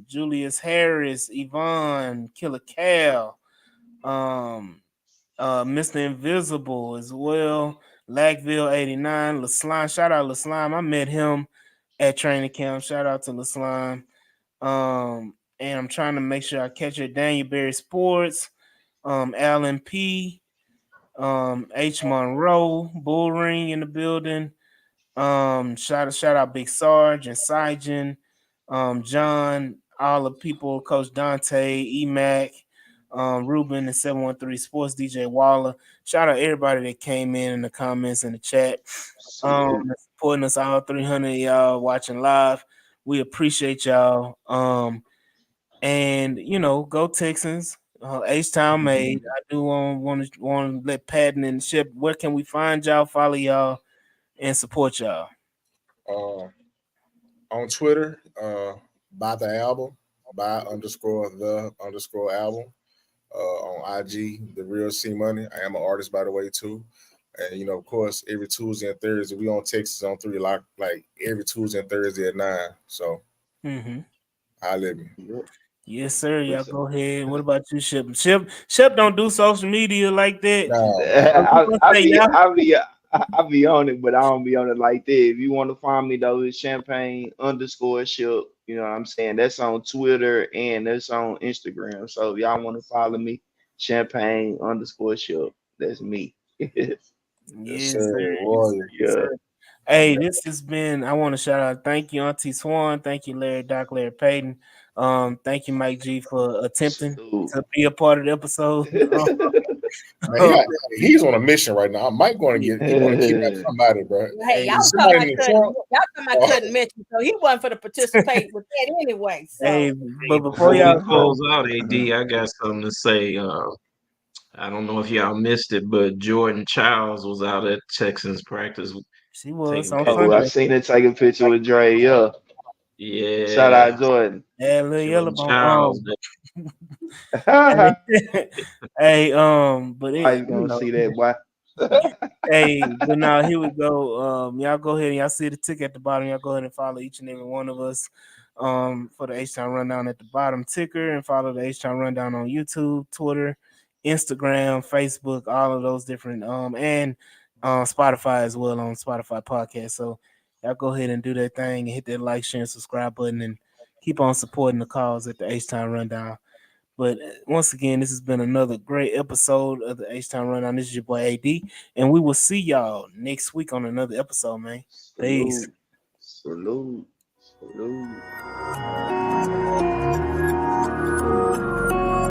Julius Harris, Yvonne, Killer Cal, um, Mr. Invisible as well, Lackville 89, LaSlime. Shout out LaSlime. I met him at training camp. Shout out to LaSlime. And I'm trying to make sure I catch it. Daniel Berry Sports, Alan P. H Monroe, Bull Ring in the building. Shout out Big Sarge and Syjan, John, all the people, Coach Dante, Emac, Ruben and 713 Sports, DJ Waller. Shout out everybody that came in the comments in the chat. Salute. Supporting us, all 300 of y'all watching live. We appreciate y'all. And go Texans. H Town made. I do want to let Patton and Ship. Where can we find y'all? Follow y'all and support y'all. Uh, on Twitter, buy the album, buy underscore the underscore album. On IG, the real C Money. I am an artist, by the way, too. And of course, every Tuesday and Thursday we on Texas on 3 o'clock, like every Tuesday and Thursday at 9. So Mm-hmm. I live me. Yep. Yes, sir. Y'all What's go ahead. What about you, Shep? Shep don't do social media like that. No, So man. we gonna I say be y'all. I be on it, but I don't be on it like that. If you want to find me though, it's champagne_ship. You know what I'm saying? That's on Twitter and that's on Instagram. So if y'all want to follow me, champagne_ship. That's me. Yes, Yes, sir. sir. Yes, sir. Warrior. Yes, Yeah. sir. Hey, this has been. I want to shout out. Thank you, Auntie Swan. Thank you, Larry Doc, Larry Payton. Thank you, Mike G, for attempting Salute. to be a part of the episode. Man, he's on a mission right now. Mike going to get. He want to kidnap somebody, bro. Hey, Hey, y'all Is come somebody I in the couldn't trunk? y'all come I couldn't mention, so he wasn't for to participate with that anyway. hey, So but Hey, before before we y'all close go, out, AD, I got something to say. I don't know if y'all missed it, but Jordan Childs was out at Texans practice she was taking on Oh, I Sunday. pictures. seen her take a picture with Dre. Yeah. Shout Yeah, out Jordan. Yeah, little yellow Jordan bone. Childs, man. Hey, hey, but it, Nobody's gonna see that, boy. hey, but now here we go. Y'all go ahead and y'all see the tick at the bottom. Y'all go ahead and follow each and every one of us. For the H-Town Rundown at the bottom ticker, and follow the H-Town Rundown on YouTube, Twitter, Instagram, Facebook, all of those different and Spotify as well on Spotify podcast. So y'all go ahead and do that thing and hit that like, share, and subscribe button and keep on supporting the cause at the H-Town Rundown. But once again, this has been another great episode of the H-Town Rundown. This is your boy AD, and we will see y'all next week on another episode, man. Peace. Salute. Salute. Salute.